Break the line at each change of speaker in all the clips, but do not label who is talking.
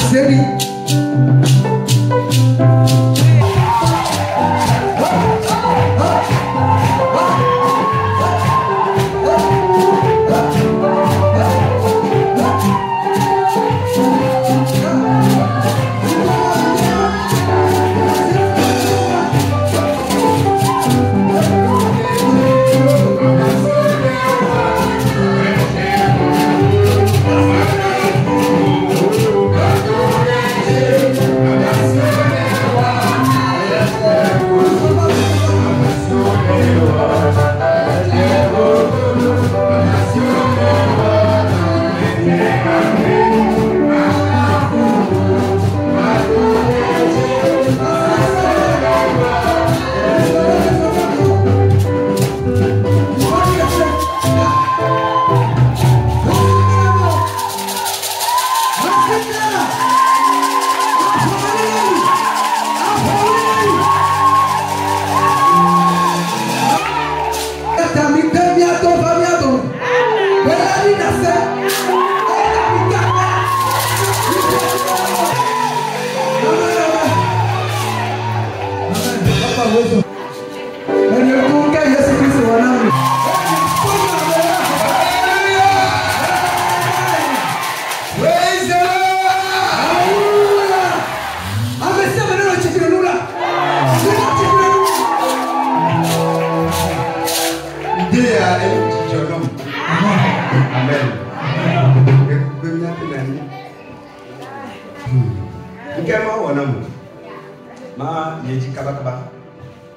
série.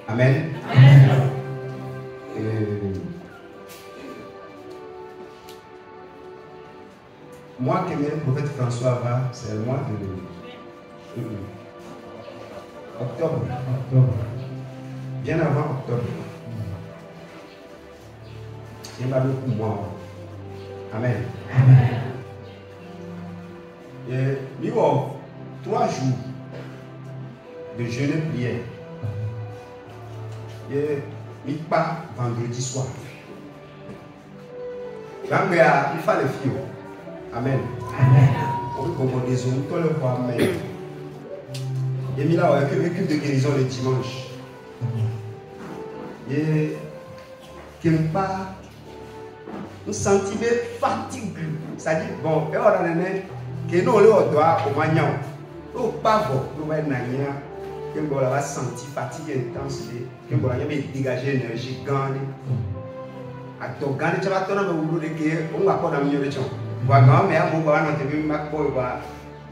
Amen. Moi que le prophète François va, c'est le mois de octobre. Bien avant octobre. Il m'a beaucoup moi. Amen. Et il y a 3 jours de jeûne et prière. Et il part vendredi soir. Il fallait le fio. Amen. On peut commander des hommes, tout le voir, amen. Et il a une équipe de guérison le dimanche. Et qu'il pas nous sentiment fatigués. C'est-à-dire, bon, et on a donné que nous, on doit au magnon. Nous, pas bon, nous, on va sentir fatigue intense. Que on va dégager l'énergie gagne. À ton gagne, tu vas te donner le boulot de qui on va pas dans le milieu de ton. Voilà, mais à mon bas, on te dit, ma boy,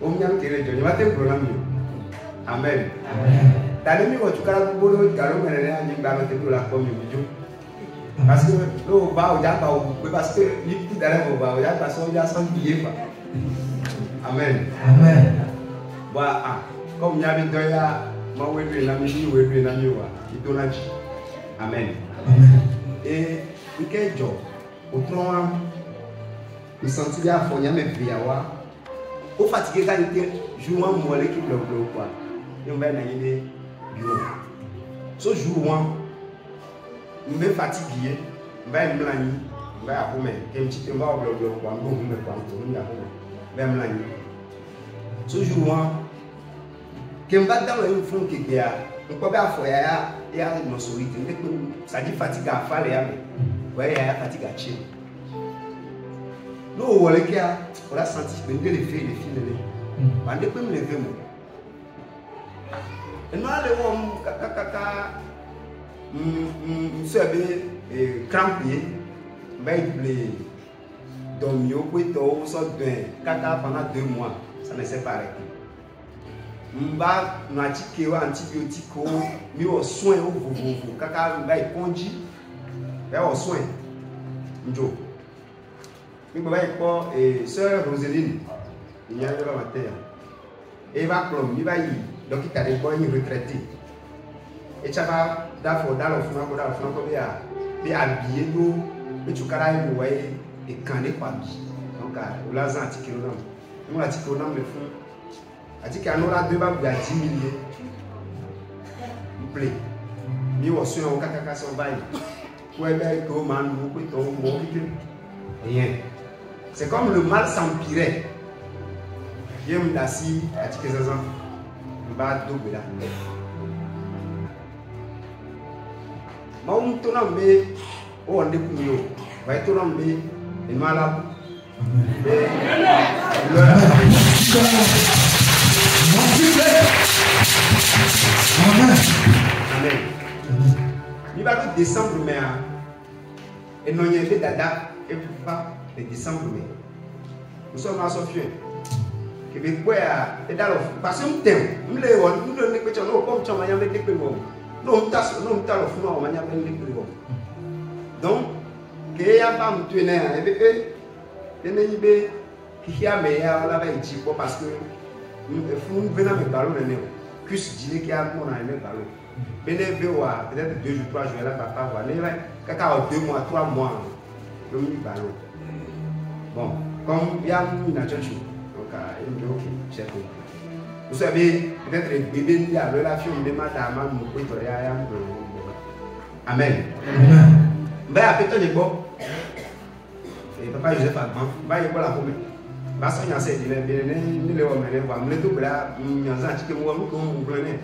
on vient de tirer de l'eau, tu vas Amen. Dans le milieu, tu vas te boulot, tu vas te boulot, la communion. Parce que l'eau va au Japon, parce que les petits d'ailleurs va au Japon, ils sont sans billet. Amen. Voilà, comme il y a une doya, moi, je vais aller dans le Amen. Et quel job? Autrement, je me sens bien à mes prières. Au fatigué, quand je joue un mot qui bloque quoi. Je vais aller bureau. Ce jour, je me fatigue, je vais me blâmer, je vais apprendre. Je me dis que je vais me blâmer. Ce jour, je vais dans le fond qui est là. Je peux pas faire il y a une solide. Ça dit fatigue à faire les amis. Ouais, il y a fatigue à chier. Nous, on a senti que les filles, on peut me lever. Et nous, on se crampé, mais dormir au couteau, sort de caca pendant 2 mois. Ça ne s'est pas arrêté. Mba n'attique ou antibiotique mi au soin au vous kaka mba iponji ba au soin njo mi ba ipo sœur Roseline il y a le matin et va plom mi ba yi docteur de boy retraité et chaba dafo dalo funa ko be habillé do be chukara yi wo e kan ne pa bi donc o la zan antike no mo antike no me fun ati que nous avons 2 balles à 10 milliers. Vous plaît. Nous avons un caca sur bail. Pour aider que man rien. C'est comme le mal s'empirait. J'ai un assis à ticket 16 ans. Je vais double là. Mon tournant mais oh on est pour nous. Va être tournant mais il m'a là. Amen. Il va le décembre mais et non il y a des dada et pas le décembre mais nous sommes à Sophie. Que me quoi et dans parce que nous t'aime nous les on nous donne que tu as comme tu m'as jamais dit que bon non t'as le fou on m'a jamais dit que bon donc que ya pas me tenir et be qui a meilleur là bas ici parce que nous venons me ballon ne cuisse dire qu'il y a mon aimé ballon peut-être 2 jours 3 jours là papa va aller caca 2 mois 3 mois le ballon bon comme il y a une nature ok, j'ai compris. Vous savez, peut-être le bébé qui a relation de madame, amen. Mais après tout, les bon. Et papa Joseph a grand. Va y avoir la pomme. Va s'en y assez. Il est bien. Il est homme. Il est homme. Il est tout là. Il y a un petit peu moins que vous prenez.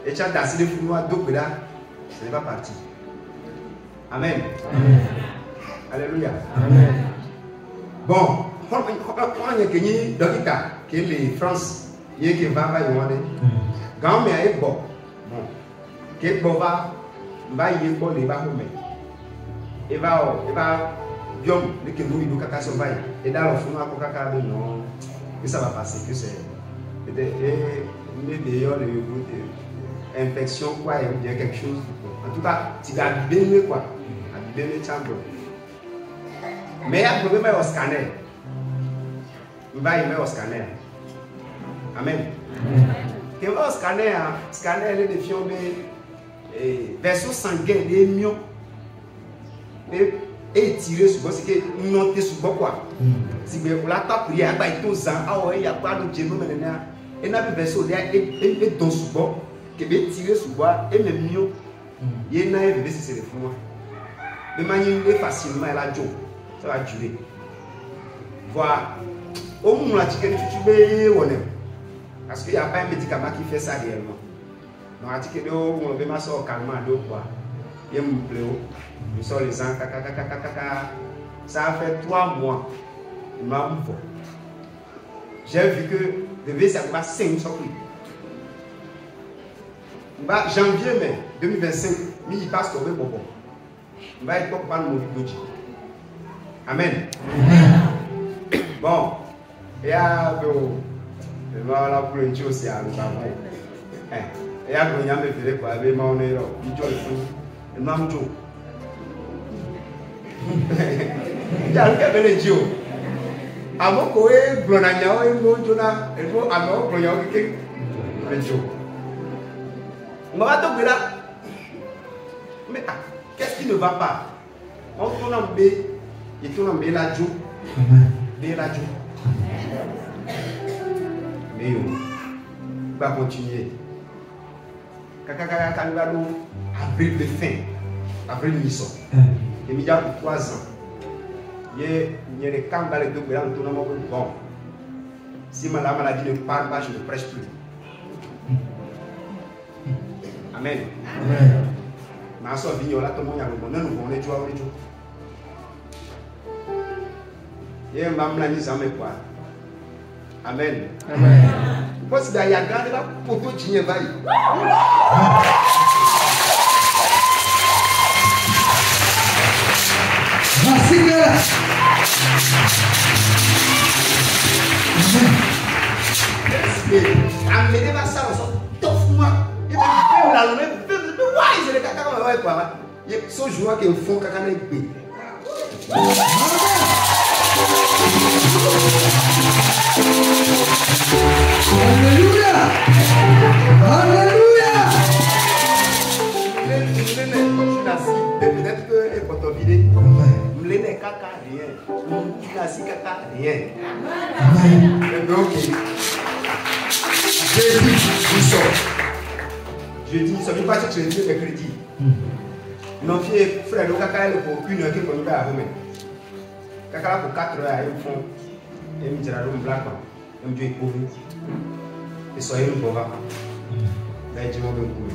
Et tu as d'assez de fou noir double là. Ce n'est pas parti. Amen. Alléluia. Amen. Bon. On a gagné docteur qui est les France qui va y avoir quand mais est bon qui bon va y bon les va et va bien les que nous caca se va et dans le fond à caca non que ça va passer que c'est peut-être une meilleure infection quoi il y a quelque chose en tout cas tu vas bien quoi bien chambre mais il y a un problème au scanner. Il va y mettre au scanner. Amen. Quand on va au scanner, scanner les défiants, version sanguine, les mions, et tirer sur quoi, c'est que nous notons sur quoi. Si vous la tapez, il y a pas de temps, il y a pas de génome, et n'a pas version, il y a dans sur quoi, qui veut tirer sur quoi, et les mions, il y a un bébé, c'est le fond. De manière facilement, elle a joué. Ça va durer. Voilà. Au moins, la chicken, tu veux, parce qu'il n'y a pas un médicament qui fait ça réellement. Donc, la chicken, on veut m'asseoir calmement à l'eau, quoi. Il me plaît, je sors les ans, ça a fait 3 mois. Il m'a ouvert. J'ai vu que le bébé, ça va 5 sorties. Janvier, mai 2025, il passe comme un bonbon. Il va être pour le mauvais. Amen. Bon. Et à la pour une chose, c'est à l'ouvrage. Et à l'ouvrage, il me fait quoi? Il m'a dit, il joue le fou. Il m'a dit, il y a un peu de Dieu. Avant que vous blondiez, vous jona, et vous avant blondiez que le Dieu. On va tomber là. Mais qu'est-ce qui ne va pas? On tourne en B, il tourne en B la Dieu. B la Dieu. Mais on va continuer. Quand nous allons avril de fin, avril mission. Et il y a 3 ans. Il y a des camps dans les deux grands tournements. Bon, si la maladie ne parle pas, je ne prêche plus. Amen. Ma soeur Vignola, tout le monde a le bon. Nous on est joué avec Dieu. Il y a un maman qui s'en met quoi. Amen. Amen. Parce qu'il y a un grand là pour tout signer bail. Amenez ma salle, t'offre-moi. Et puis, la lune, ouais, c'est le caca comme on va. Il y a ce jour qui font caca avec B.
Alléluia! Alléluia!
Peut-être que les photos vidéo, je ne sais pas rien. Je ne sais pas rien. Donc, jeudi, nous sommes. Jeudi, nous sommes. Je ne sais pas si tu es mercredi. Nos filles, frère, le caca est pour 1 heure qui est à vous. Caca pour 4 heures, ils font. Et ils me diront, black. même Dieu est pauvre. Et soyez une bonne vacances. Là, il dit mon bon coup.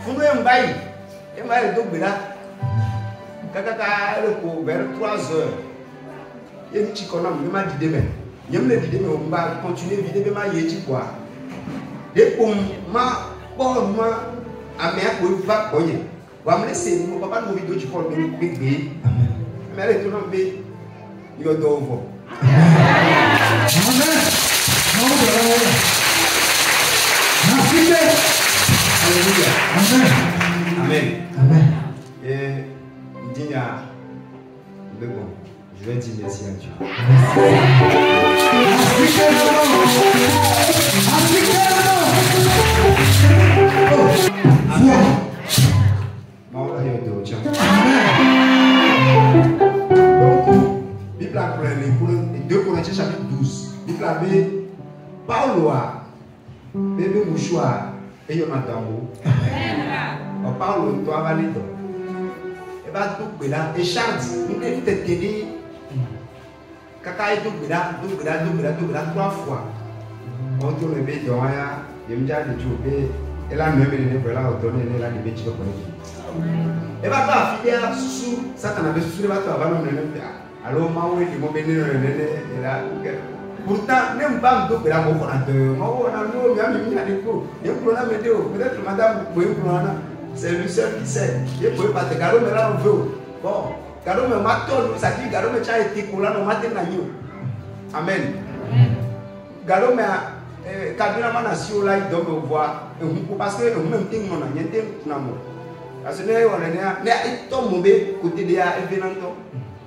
Vous nous un bail. Et moi, le double là. Kaka, le coup, vers 3 heures. Il y a une petite conne, il m'a dit demain. Il me dit demain, on va continuer à vider, mais il y a quoi. Et pour moi, pour moi, à mes accords, il va quoi. On va me laisser, mon papa nous vidéo du corps, bébé. Mais elle est tout le monde, il y a d'ouvre. Alléluia. Amen. Amen. Et il dit mais bon, je vais dire merci à Dieu. Bible a pris 2 Corinthiens chapitre 12. Bible a dit Paulo a bébé mouchoir et il y a un tambour. Paulo doit valider. Et bien tout là et chante. Nous devons te dire Kaka est tout là 3 fois. On tourne le bébé dans ya. Il me dit à Dieu et là même il est là au donner là les bêtises qu'on et va pas filer sous ça t'en avait sous les bateaux avant nous alors moi oui ils m'ont béni et là pourtant même pas me là mon fondateur moi on a nous même il a des cours et pour la météo peut-être madame vous pouvez prendre c'est lui seul qui sait et pouvez pas te garder mais là on veut bon garder mais maton ça dit garder mais tu as été pour là on matin na yo amen garder mais Kabila Manasio là il doit me voir parce que même temps on a rien temps parce que on est mais il tombe mauvais côté de ya événement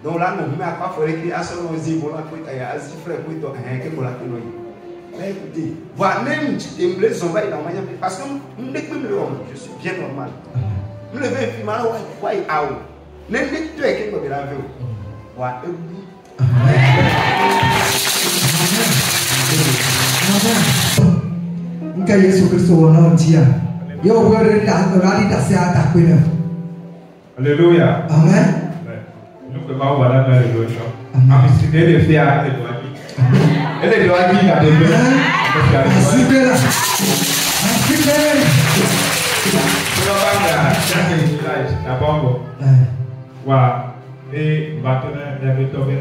donc là on met à pas faire écrire à son osi pour la côté à si frère pour toi que pour la tenir mais écoutez voir même tu t'aimes son va dans manière parce que on n'est plus le homme je suis bien normal nous le veut puis mal ouais out même tu es que pour la vie ouais
Nka Yesu Kristo wana njia. Yo wewe radi tasia atakwenda.
Alléluia.
Amen.
Nous pouvons voir la révolution. Amistité de faire elle est doit dire la démon.
Asibela. Asibela.
Pour la bongo. Wa et maintenant j'avais tombé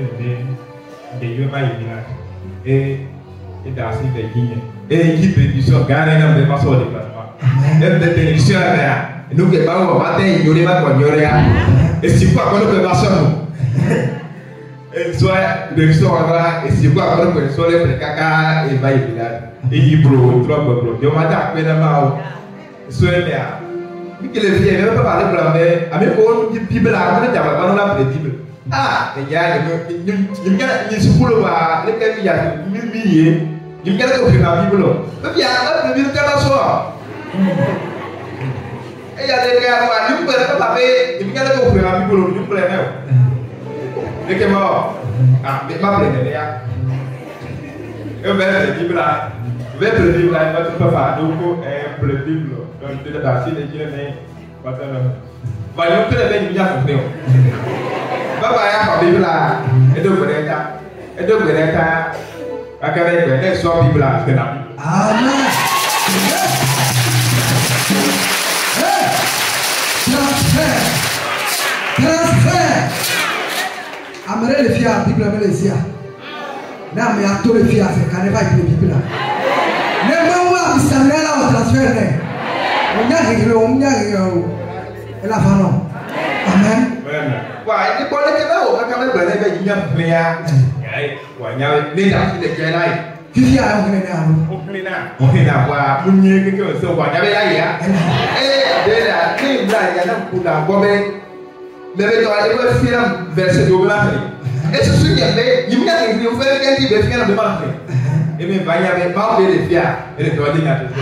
de Yoma et d'assez de Guinée. Et qui peut dire ça, gagner un peu de déplacement. Et de télévision, nous qui parlons au matin, il y aurait pas de ignorer. Et si quoi, quand nous pouvons passer, soit le restaurant, et si quoi, quand nous pouvons soit le caca et va y village. Et il bro, trop bro. Il y a un matin, il y a un matin, soit le maire. Mais que les filles, ne peuvent pas parler pour la mère. Avec on dit Bible, on dit on a la Bible. Ah, il y a il se fout le bas, les cas il y a milliers. Il me dit que la Bible. Il y a la Bible qui est là. Et il y a des gars qui ne peuvent pas parler. Il me dit que la Bible, il me plaît. Il est mort. Ah, mais pas plein de rien. Et on va la Bible là. On va la Bible là. On va tout faire. Donc, on va la Bible. Donc, tu dois passer les gens. Voyons que les gens viennent à faire. Papa ya Bible là. Et donc, Bible soit Bible là.
Amen. Transfert. Amere le fia Bible me le sia. Na me ato le fia se kane ba Bible là. Ne ma wa Samuel la transfert ne. Onya ngiro. Ela fa no. Amen.
Wah, ini boleh kita tahu kan kami berada di dunia dunia. Wah, nyawa ini dah sudah jalan.
Kiki ayam kena ni alu.
Okina, wah, punya kita so wah nyawa ya. Dia ni belah yang nak pulang, boleh. Lebih tu ada dua film versi 12 ni. Sesuatu yang ni, jumlah yang film kan di versi yang 12 ni. Ini banyak mau beli dia, ini tu ada yang tu.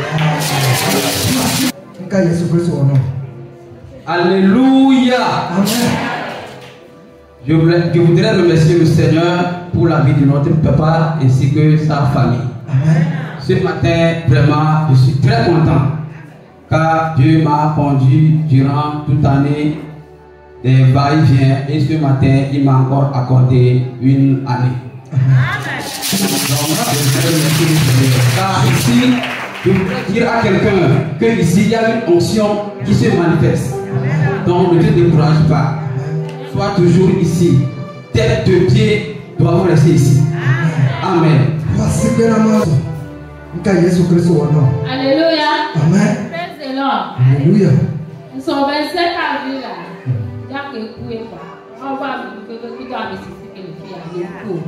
Engkau Yesus Kristus ono.
Alléluia.
Amen.
Je voudrais remercier le Seigneur pour la vie de notre papa ainsi que sa famille.
Amen.
Ce matin, vraiment, je suis très content car Dieu m'a conduit durant toute l'année des va-et-vient et ce matin, il m'a encore accordé une année.
Amen.
Car ici, je voudrais dire à quelqu'un qu'ici, il y a une onction qui se manifeste. Donc, ne te décourage pas. Sois toujours ici. Tête de pied doivent rester ici. Amen.
Alléluia.
Amen.
Praise the Lord.
Alléluia.
Nous sommes 27 avril là. Jacques Ekoué quoi. On va me dire que tout a décidé que le fils a été court.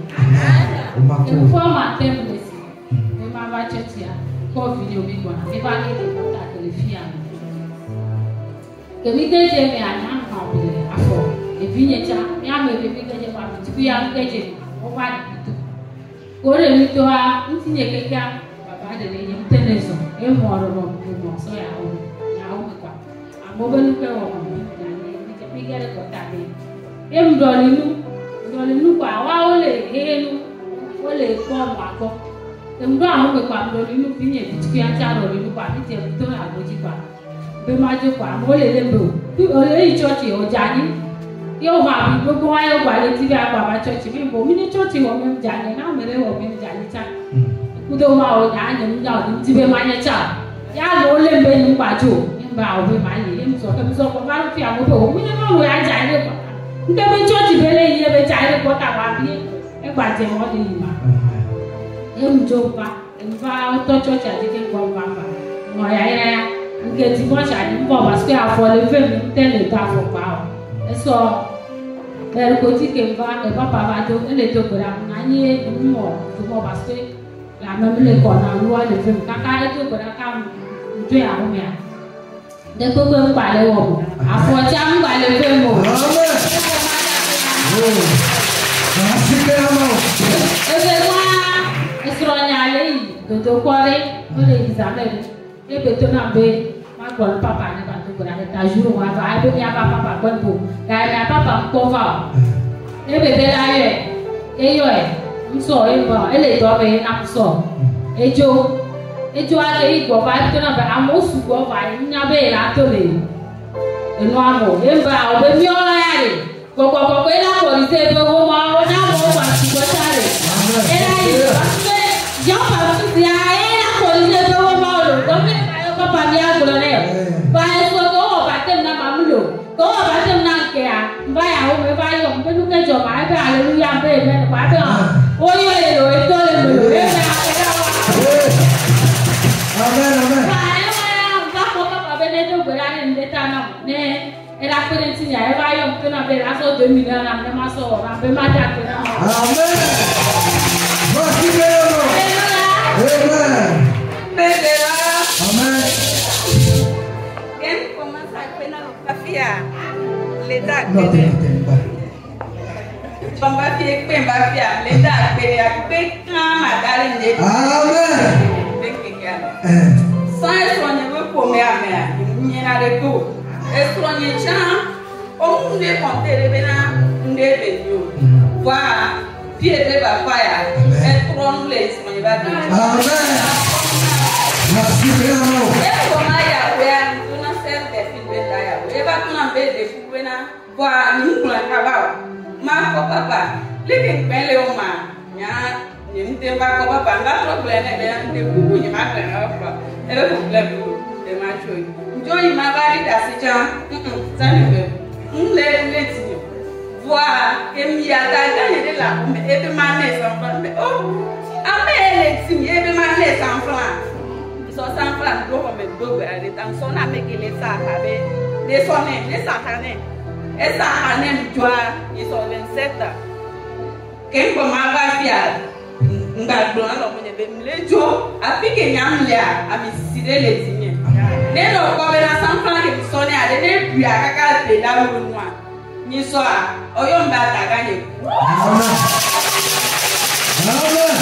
Une fois matin, je me suis dit, je m'en vais chercher. Quand vidéo me voit, je vais aller de contact le fils a été. Que mi que j'ai mis à n'en remplir à fond. Et puis il y a un bébé que j'ai pas vu. Puis il y a un que j'ai. On va dire. Quand le mito a, on signe quelqu'un. Papa de l'église, on tenait ça. Et moi, on va ça y a un quoi. À mon bon cœur, on va dire, le contact. Et me donne nous quoi. Wa ole enu, ole forme encore. Et me donne quoi, me donne nous finir. Puis un char donne nous quoi. Puis tu donnes à boji quoi. Be ma je quoi. Mo le lembo. Puis ole i church o jani. Yo ma bi gbogbo wa yo gba le ti bi apa ba church mi bo mi ni church wo mi jani na mere wo mi jani cha. Kudo ma o ya ni mi ja o ti be ma nya cha. Ya lo le be ni pa jo. Ba o be ma ni. Em so ko ba fi àwọn be o mi ni ma wo ya jani ko. Nde be church be le ye be jani ko ta wa bi. E gba je mo de yi ma. Em jo ba. Em ba o to church a de ke ko ba ba. Mo ya. Nke ti mo sha ni mo parce que a fo le fe mi tele ta fo pa o. E so elle côté que va et papa va donc elle est au courant nani mo to mo parce que la même le corps loi le fait kaka et au courant kam tu ya mo ya de ko ko pa le wo a fo cha mo ba le fe mo e moi esronya le to kore o le examen e beto na be ma papa ne ba to courant ta jour wa va be ya papa kon bo ga papa ko va e be be la ye e yo e nso e ba e le do be na so ejo a ke igbo ba to na ba amosu go ba nya be la to le enu amo e ba o be mi ora ya re ko e la ko ri se be wo ma o na mo ba ti go sare e la yi yo pa ti ya e la ko ri se be wo ma o lo do me papa mi a glo le ba e so go ba tem na ma mu lo go ba tem na ke a ba ya o me ba yo me lu ke jo ba e ba hallelujah be me ba be o yo e lo e to le lo e na
Amen, amen.
ba e ba ko papa be ne to gbe la ni de ta na ne e la pere ti ya e ba yo me na be la so 2 million na me ma so ba be ma ja ke na
Amen. Voici le nom. Amen. Amen.
Quem começa a pena a fiar, lhe dá
Não tem tempo.
Bamba fiar, quem vai fiar, lhe dá a pequena galinha.
Amen.
Só é sonho vou comer a minha, minha de tu. É sonho já, ou um de ponteiro bem na um de velho. Vá, fiar de bafaia, é trono leite, sonho vai vir.
Amen. Voici le nom.
É como a Yahweh, tu não serve de filho da Yahweh. É para tu não ver de filho na, vá, não acabou. Mas papa, ligue bem le uma, nha, nem tem para papa, não há problema, né? Tem cubo de máquina, papa. É o problema, é macho. Então, ele vai dar assim já, sabe? Letinho. Vá, que me ataca ele lá, ele maneja sanflan. Oh, a me letinho, ele maneja sanflan. Só sanflan do como do, ele tá só na me que ele saca, de sonne, de saca, né? Essa hanem joa isso 27. Quem comava fiar, ngadona lo munye be mlejo, apike nyamlia, amisire letinye. Neno ko be na sanflan ke sonne ade ne bua kaka te da wonua. Ni so a oyo mba ta ganye.
Amen. Amen.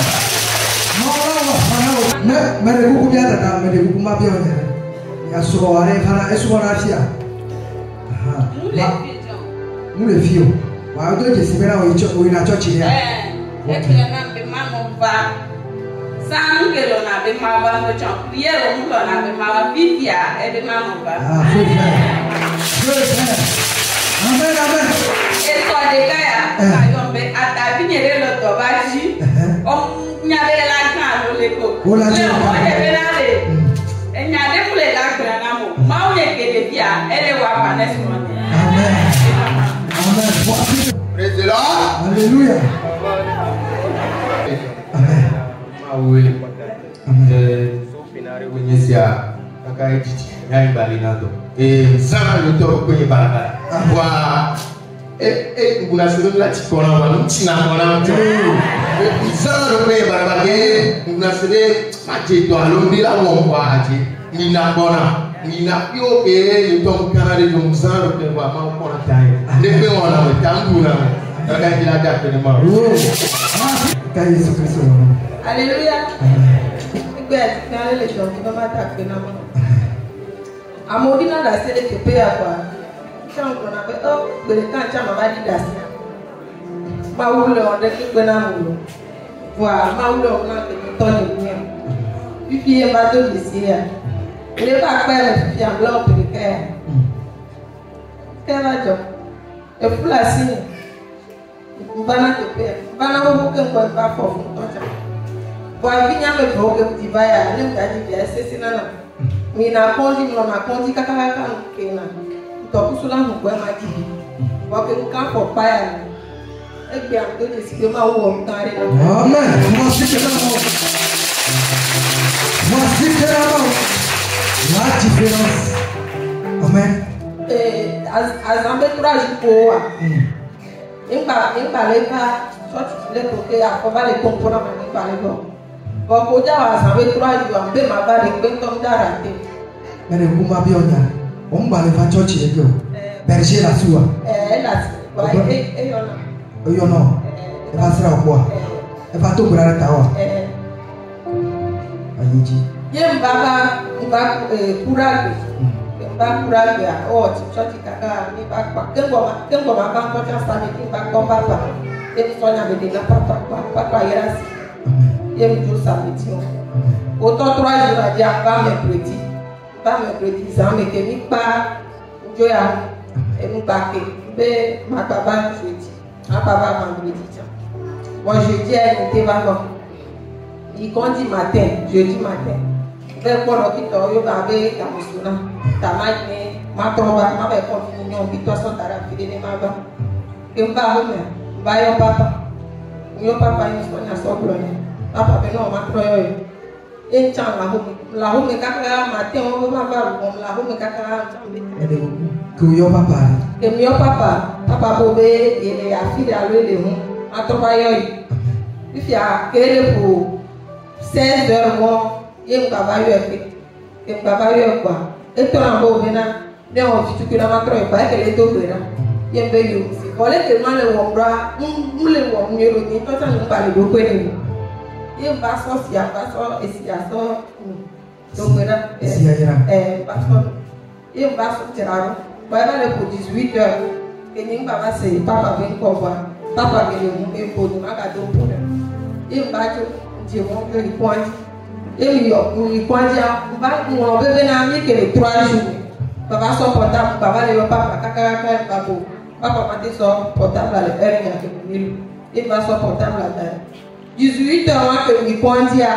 Ne mere buku bia tata mere buku ma bia onye. Ya so are kana esu na afia. Mule fio. Wa do je sibera o ina church ni.
Ekele na be ma mo ba. San kelo na be ma ba no chon. Priere mo na be ma ba bibia e be ma mo ba.
Ah, frère. Amen, amen.
E so de kaya, ayo be ata bi nyere lo to ba ji. nyale la kan lo le ko
O la
le
je
o de be na le e nyade mu le la kan na mo ma o ye ke de bia ele wa pa na so ne.
Amen. Amen.
Praise the Lord.
Alléluia. Amen.
Mawe wenyesia kaka ejiji nyai balinado sana yoto kwenye barabara wa nguna suru la chikona wa nchina kona sana kwenye barabara nguna suru maji to alombira ngomba aje nina kona nina pio ke yoto kana de ngusana kwenye wa ma kona tai ndepe wana wetangu na kaka ila da kwenye ma
Ka Yesu Kristo.
Hallelujah. Igbe ati kan le jo ki baba ta pe na mo. Amodina da se le ke pe akwa. Chan ko na pe o gbere kan cha mama di da si. Ma wulo on de ki pe na mo. Wa ma wulo na ke to ni ni. Fifi e ba do di si ya. Le ba pe le fifi am lo pe ke. Ke la jo. E fula si. Bana ke pe. Bana mo ke ko ba fo to cha. Boy, we never go to the buyer. I'm going to be a citizen. We na kondi kakaka kena. Tokusula mukwe maji. Wake mkampo buyer. Ebe amdo de sikema uo mkare.
Amen. La différence. Amen.
Azambe courage pour. Imba lepa. Sorti le koke akoba le kompona mani balego. Bokoja wa azambe courage wa mbe mabale kwentom darate.
Mene kuma bionya. Omba le fa church ego. Berger la sua.
La eyona.
Oyono. E va sera okwa. E va to kurare tawa. Ayiji.
Ye mbaba courage. Mba courage a o ti church kaka ni ba pa. Kengo ma kan ko cha sa ni ba ko papa. E sonya be de na papa yerasi. Ye mjo sa metio. Autant 3 jours à dire pas mercredi. Pas mercredi, ça me que mi pas joya et nous baquer. Be ma baba jeudi. Ma baba vendredi. Bon jeudi elle était vacances. Il dit matin, jeudi matin. Be pour le kito yo ba be ta musuna. Ta magne ma tromba ma be continuer bi to so tara fide ma ba. Que mba home, ba yo papa. Yo papa ni so na so blone. Papa be no ma troyo. Et tiens, la home kaka matin on va voir la home kaka
Que yo papa.
Que mio papa bobe ele a fille à lui le hon a travaillé. Il fait à quel pour 16 heures moi il va yo fait. Il va yo quoi. Et toi en bobe na ne on fit que la matro e pas que les deux là. Il be yo. C'est pour les que mal le wombra, le wom mieux le temps ça nous parle beaucoup ni. Il va sortir va et si a sort donc là pasteur il va sortir alors voilà le pour 18 heures et ni papa c'est papa vient quoi voir papa vient le pour nous à do pour il va dire mon que il point il point dire va mon bébé n'a mis que les 3 jours papa sort portable papa le papa kaka papa m'a dit sort portable à l'heure il va sort portable là 18 heures que lui point dire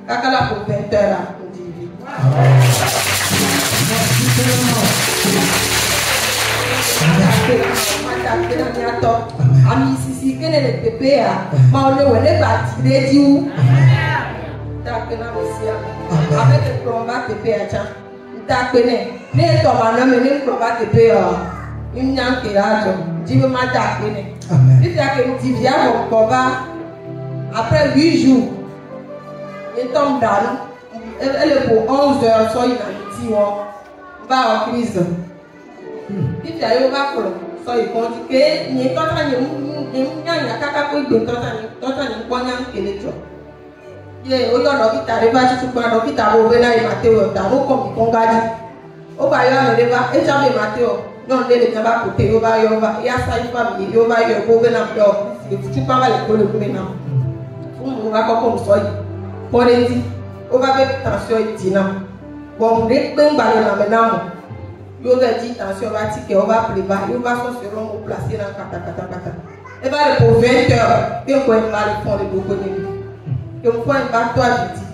kaka la pour 20 heures on dit ami sisi kene le pepe a ma ole wele ba tire di u ta kena mesia avec le combat pepe a cha ta kene ne to ma no me ne combat pepe a imnyam ke ajo jibe ma ta kene if ya ke ti via mo combat après 8 jours il tombe dans elle est pour 11 heures so il a dit on va en crise if ya yo ba ko so il compte que ni to ta ni nya kaka ko igbe to ta ni ponya nkele jo ye o yo no kita re ba ti pa no kita bo be na i Mateo da ro ko mi kon gaji o ba yo na re ba e cha be Mateo no le le ba ko te yo ba ya sa ifa mi yo ba yo bo be na do si ti pa ba le ko le be na fún wa kọ́kọ́ sọ yìí pọ́nrẹ́tì ó bá bẹ tàṣọ ìdìnnà bọ̀mùdé pé ń gbàlẹ̀ nàmẹ́ náà mọ̀ yóò bẹ jí tàṣọ bá ti kẹ́ ọ bá pèlè bá yóò bá sọ̀sọ̀ ẹ̀rọ mọ̀ pàṣẹ náà kàtàkàtàkàtà ẹ bá lè kó 20 heures pé kò ẹ̀ bá lè fọ́n lè gbogbo níbi
que on voit un bateau habité.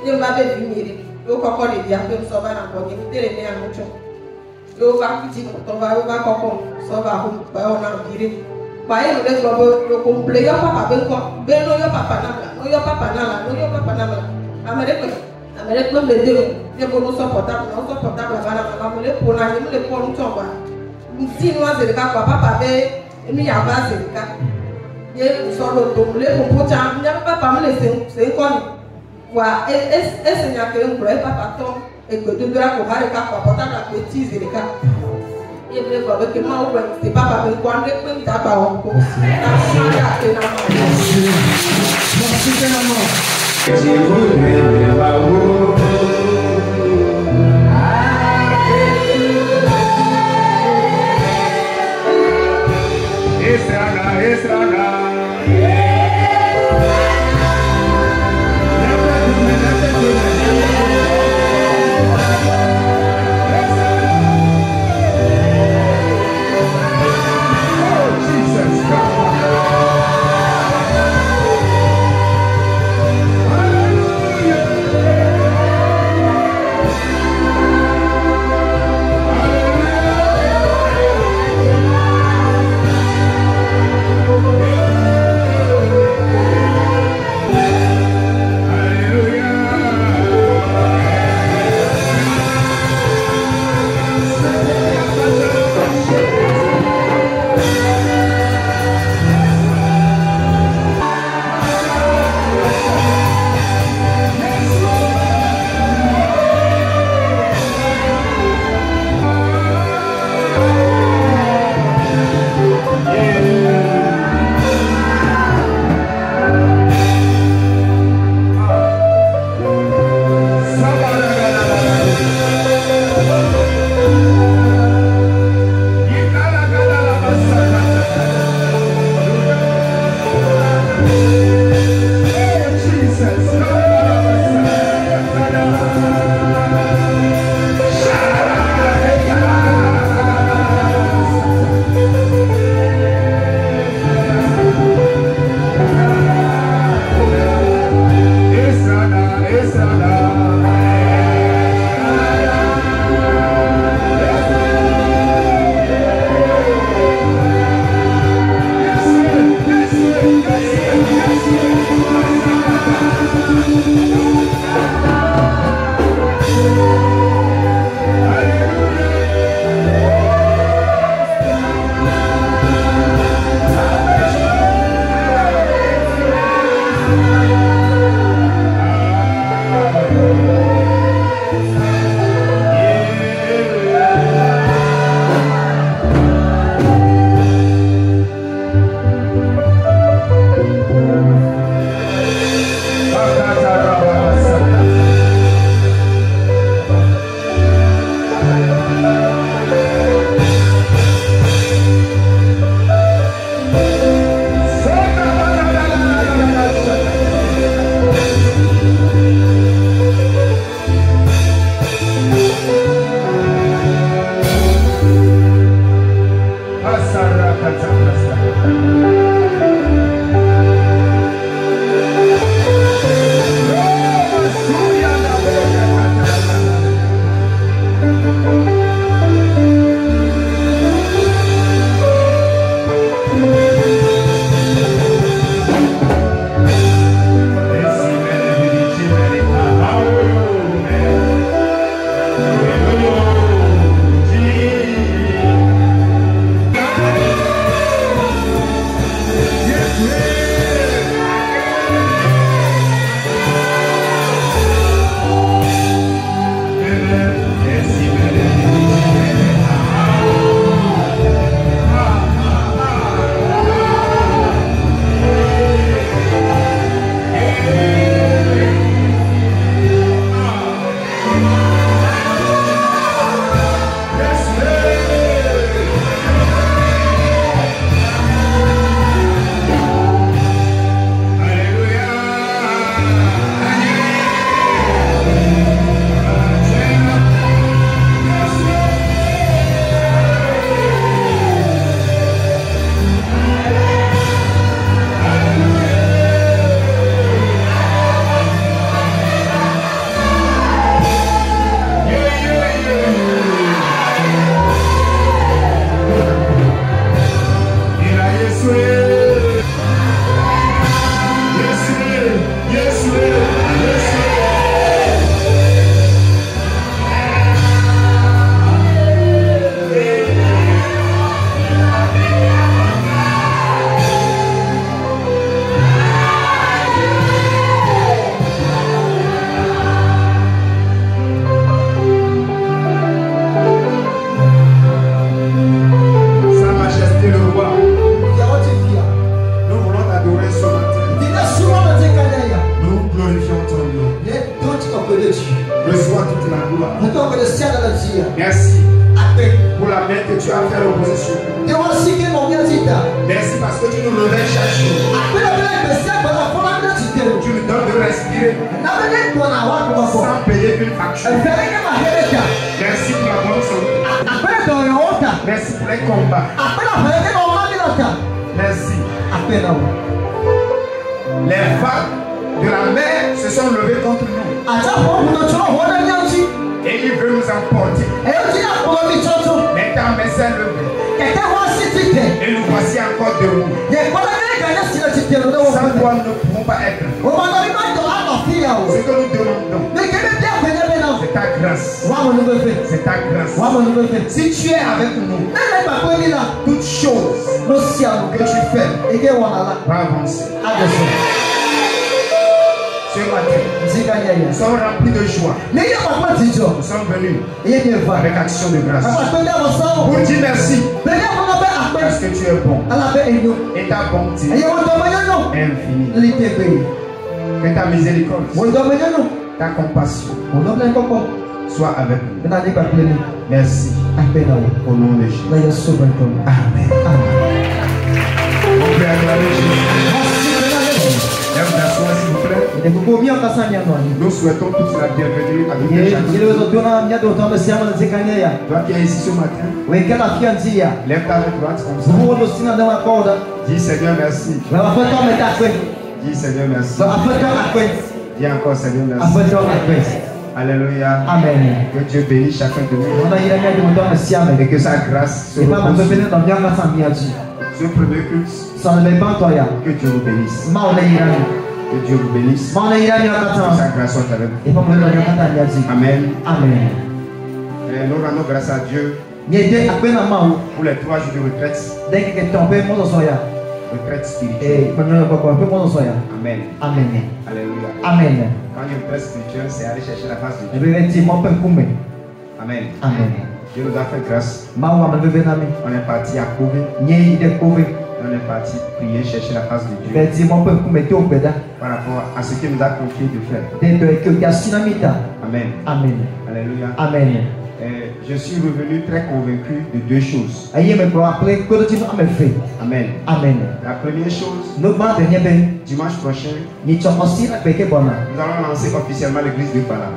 Et on va venir. Yo koko le dia pe so ba na ko ni tere ne anu cho yo ba kuti to ba yo ba koko so ba ho ba yo na bire ba ye no le so yo komple yo papa be ko be no yo papa na la no yo papa na la no yo papa na la amere ko me de ne bo no so portable ba na ba mo le po na ni mo le po nto ba nti no aze ka papa be emi ya ba aze ka ye so lo to mo le po cha nya papa mo le se ko ni wa ese nya ke ngro e papa to e gbedo dra ko hare ka ko pota ka pe tizi ka e bre ko be ke ma o se papa be ko ande pe ta ba o ko na ya ke na ma merci tellement je voudrais ba o estraga
Hallelujah. Merci pour la main que tu as fait reposer sur nous. Merci parce que tu nous réveilles chaque jour. Tu nous donnes de respirer sans payer une facture. Merci pour la bonne santé. Merci pour les combats. Merci. Les vagues de la mer se sont levées contre nous. Et il veut nous emporter. Mais ta main s'est levée. Et nous voici encore debout. Sans toi, nous ne pouvons pas être. Ce que nous demandons, c'est ta grâce. C'est ta grâce. Si tu es avec nous, toutes choses que tu fais va avancer. Ce matin, nous sommes remplis de joie. Nous sommes venus avec action de grâce pour dire merci parce que tu es bon et ta bonté est infinie. Que ta miséricorde, ta compassion soit avec nous. Merci. Au nom de Jésus. Amen. On peut acclamer Jésus. Lève ta soie, s'il vous plaît. Nous souhaitons toute la bienvenue à toi qui es ici ce matin. Lève ta main droite comme ça. Dis Seigneur merci. Dis Seigneur merci. Dis encore Seigneur merci. Alléluia. Amen. Que Dieu bénisse chacun de nous. Et que sa grâce se repose ce premier culte. Que Dieu vous bénisse. Que Dieu vous bénisse. Que sa grâce soit avec vous. Amen. Amen. Et nous rendons grâce à Dieu pour les 3 jours de retraite. Retraite spirituelle. Amen. Amen. Alléluia. Amen. Quand il y a une retraite spirituelle, c'est aller chercher la face de Dieu. Amen. Amen. Dieu nous a fait grâce. On est parti à Kouvé. On est parti prier, chercher la face de Dieu par rapport à ce qu'il nous a confié de faire. Amen. Amen. Alléluia. Amen. Je suis revenu très convaincu de 2 choses. Amen. Amen. La première chose, dimanche prochain, nous allons lancer officiellement l'église de Bala.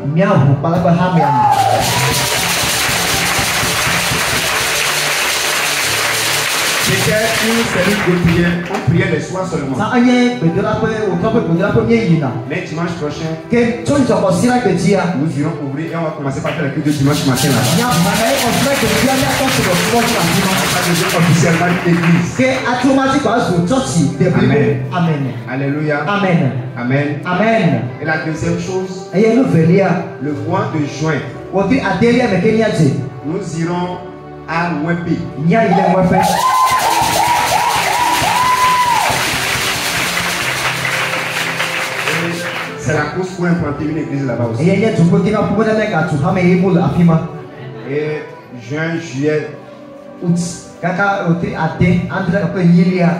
C'était une cellule de prière. On priait les soirs seulement. Mais dimanche prochain, nous irons ouvrir et on va commencer par faire le culte de dimanche matin là-bas. Officiellement l'église. Amen. Alléluia. Amen. Amen. Amen. Et la deuxième chose, le mois de juin, nous irons à Mwempi. C'est la course pour implanter une église là-bas aussi. Et juin, juillet, août.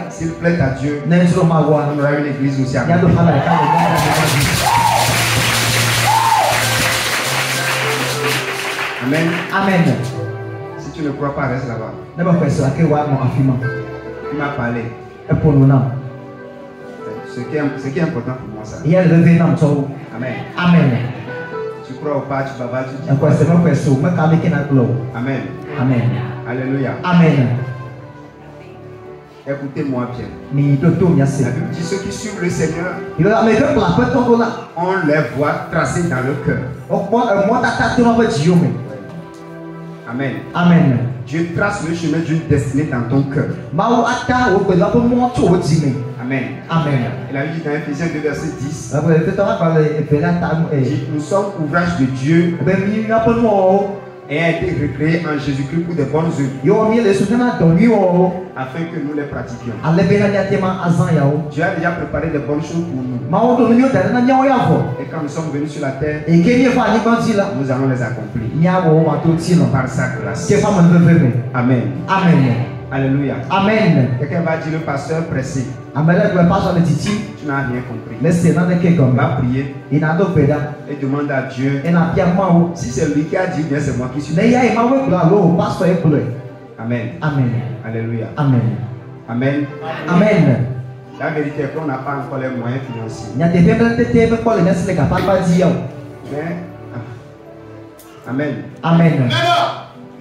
S'il plaît à Dieu, on aura une église aussi à Mwempi. Amen. Amen. Si tu ne crois pas, reste là-bas. Il m'a parlé. Ce qui est important pour moi, ça. Amen. Amen. Tu crois ou pas, tu vas voir, tu dis. Amen. Amen. Alléluia. Amen. Écoutez-moi bien. La Bible dit ceux qui suivent le Seigneur ont les voies tracées dans le cœur. Amen. Amen. Dieu trace le chemin d'une destinée dans ton cœur. Amen. Amen. Et la Bible dit dans Ephésiens 2 verset 10. Dit, nous sommes ouvrage de Dieu et a été recréé en Jésus-Christ pour des bonnes œuvres afin que nous les pratiquions. Dieu a déjà préparé des bonnes choses pour nous. Et quand nous sommes venus sur la terre, nous allons les accomplir par sa grâce. Amen. Amen. Alléluia.
Amen.
Quelqu'un va dire le pasteur pressé.
Amele gbe pastor le titi.
Tu n'as rien compris.
Le sena de ke
On
gomba.
va prier
Ina do beda.
et demander à Dieu.
Ina pia mawo.
Si c'est lui qui a dit, bien c'est moi qui suis.
Ne ya ima we kula lo pastor e kula.
Amen.
Amen.
Alléluia.
Amen.
Amen.
Amen.
La vérité est qu'on n'a pas encore les moyens financiers.
Nya te bebe tete be ko le nesi le ka pa ba di yo.
Mais, Amen.
Amen.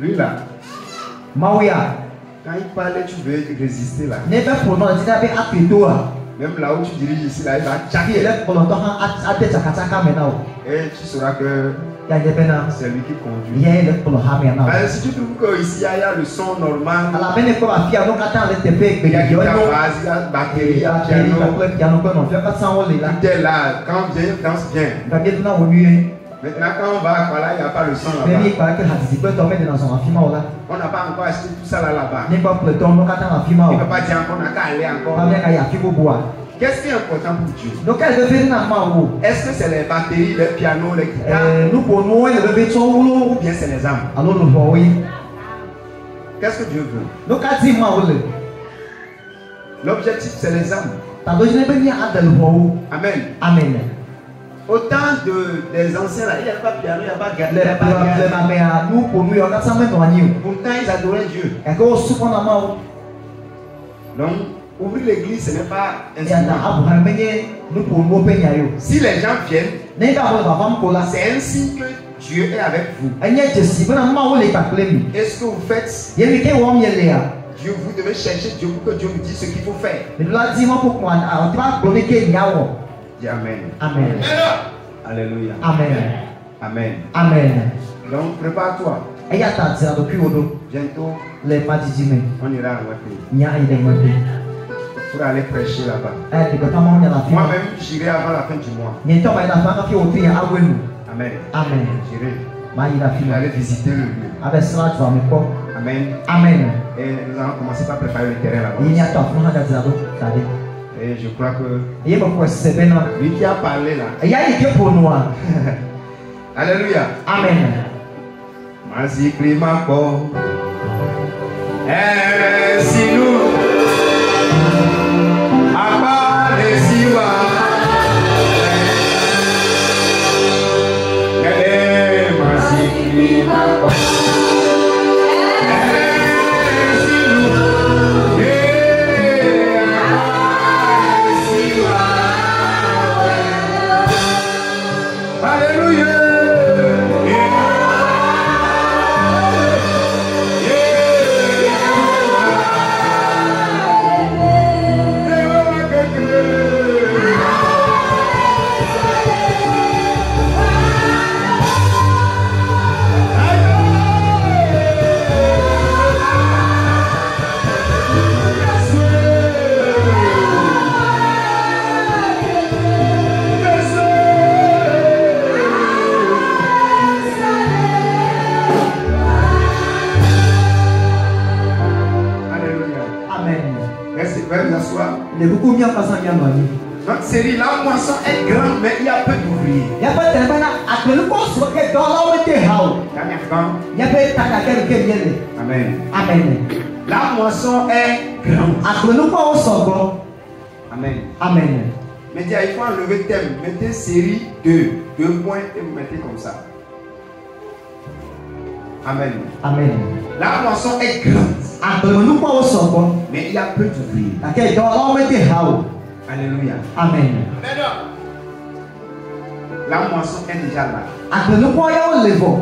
Lui là,
Mawia.
quand il parlait, tu veux résister là.
Ne be pour non ti na be apedo a.
Même là où tu diriges ici, là, il va
Ki
tchaquer.
ele ko lo to han ate chakachaka me na o.
Et tu sauras que
Ya je be na.
c'est lui qui conduit.
Ye ele ko lo ha me na.
Si tu trouves qu'ici, il y a le son normal,
Ala bene ko afia no kata le tepe
il y a
gbe yo
guitare
no.
basse, il y a batterie, il y a
Ya
piano.
piano ko no fia ka san o le la.
Tout est là. Quand vient, danse bien.
Ga ke na wo mi.
Maintenant, quand on va par là, il n'y a pas le son
Beni
là-bas.
kwa ke hatisi pe to me de na so afima o la.
On n'a pas encore acheté tout ça là-bas.
Ni pa pleton no kata afima
Il
o.
ne peut pas dire qu'on n'a qu'à aller
Pa
encore.
me ka ya fi bobo a.
Qu'est-ce qui est important pour Dieu?
Donc elle devait na ma wo.
Est-ce que c'est les batteries, les pianos, les guitares
Nu po no ele bebe so
ou
wo.
bien c'est les âmes?
Alo lo bo wi.
Qu'est-ce que Dieu veut?
No ka ti ma wo le.
L'objectif, c'est les âmes.
Ta do jine be ni adal bo.
Amen.
Amen.
Autant des anciens là, il n'y a pas de piano, il n'y a pas de guitare, il n'y
Le
a pas de
le
guitare.
ma me a nu po nu yo ka sa me no ani o.
Pourtant, ils adoraient Dieu.
Ka ko su ko na ma wo.
Donc, ouvrir l'église, ce n'est pas un
Ya na
instrument.
abu ha menye nu po nu pe nya yo.
Si les gens viennent,
Ne ka wo ba fam ko la.
c'est un signe que Dieu est avec vous.
Enye jesi be na ma wo le ka kle mi.
Et ce que vous faites,
Ye mi ke wo mi le ya.
Dieu, vous devez chercher Dieu pour que Dieu vous dise ce qu'il faut faire.
Me la di ma po kwa a ti ba gbo ni ke nya wo.
Dis Amen.
Amen.
Alléluia.
Amen.
Amen.
Amen.
Donc, prépare-toi.
Eya ta ti ado ki odo
Bientôt,
le ma jiji me.
on ira à notre pays
Nya ide mo de.
pour aller prêcher là-bas.
De ko ta mo nya la fi.
Moi-même, j'irai avant la fin du mois.
Ni to ba ina fa ka fi o ti ya awenu.
Amen.
Amen.
J'irai.
Ma ida fi
Je vais
ma.
aller visiter le lieu.
Abe sra tu ami ko.
Amen.
Amen.
Et nous allons commencer par préparer le terrain
Yi nya
là-bas.
to fun ha ga ti ado ta de.
Et je crois que
Ye mo ko se be na.
lui qui a parlé là.
Eya yi ke po no a.
Alléluia.
Amen.
Masi klima ko. Si nous apa desiwa. Masi klima ko.
Le beaucoup mieux passant bien loin.
Notre série, la moisson est grande, mais il y a peu d'ouvriers.
Ya pas tellement à que le poste que dans l'homme était hao. Ya pas ta ka que miele.
Amen.
Amen.
La moisson est grande.
À que nous pas au sogo.
Amen.
Amen.
Mais il faut enlever thème. Mettez série 2. 2 points et vous mettez comme ça. Amen.
Amen.
La moisson est grande.
À que nous pas au sogo.
Mais il y a peu d'ouvriers.
À que dans l'homme était hao.
Alléluia.
Amen.
La moisson est déjà là.
À que nous pas au levo.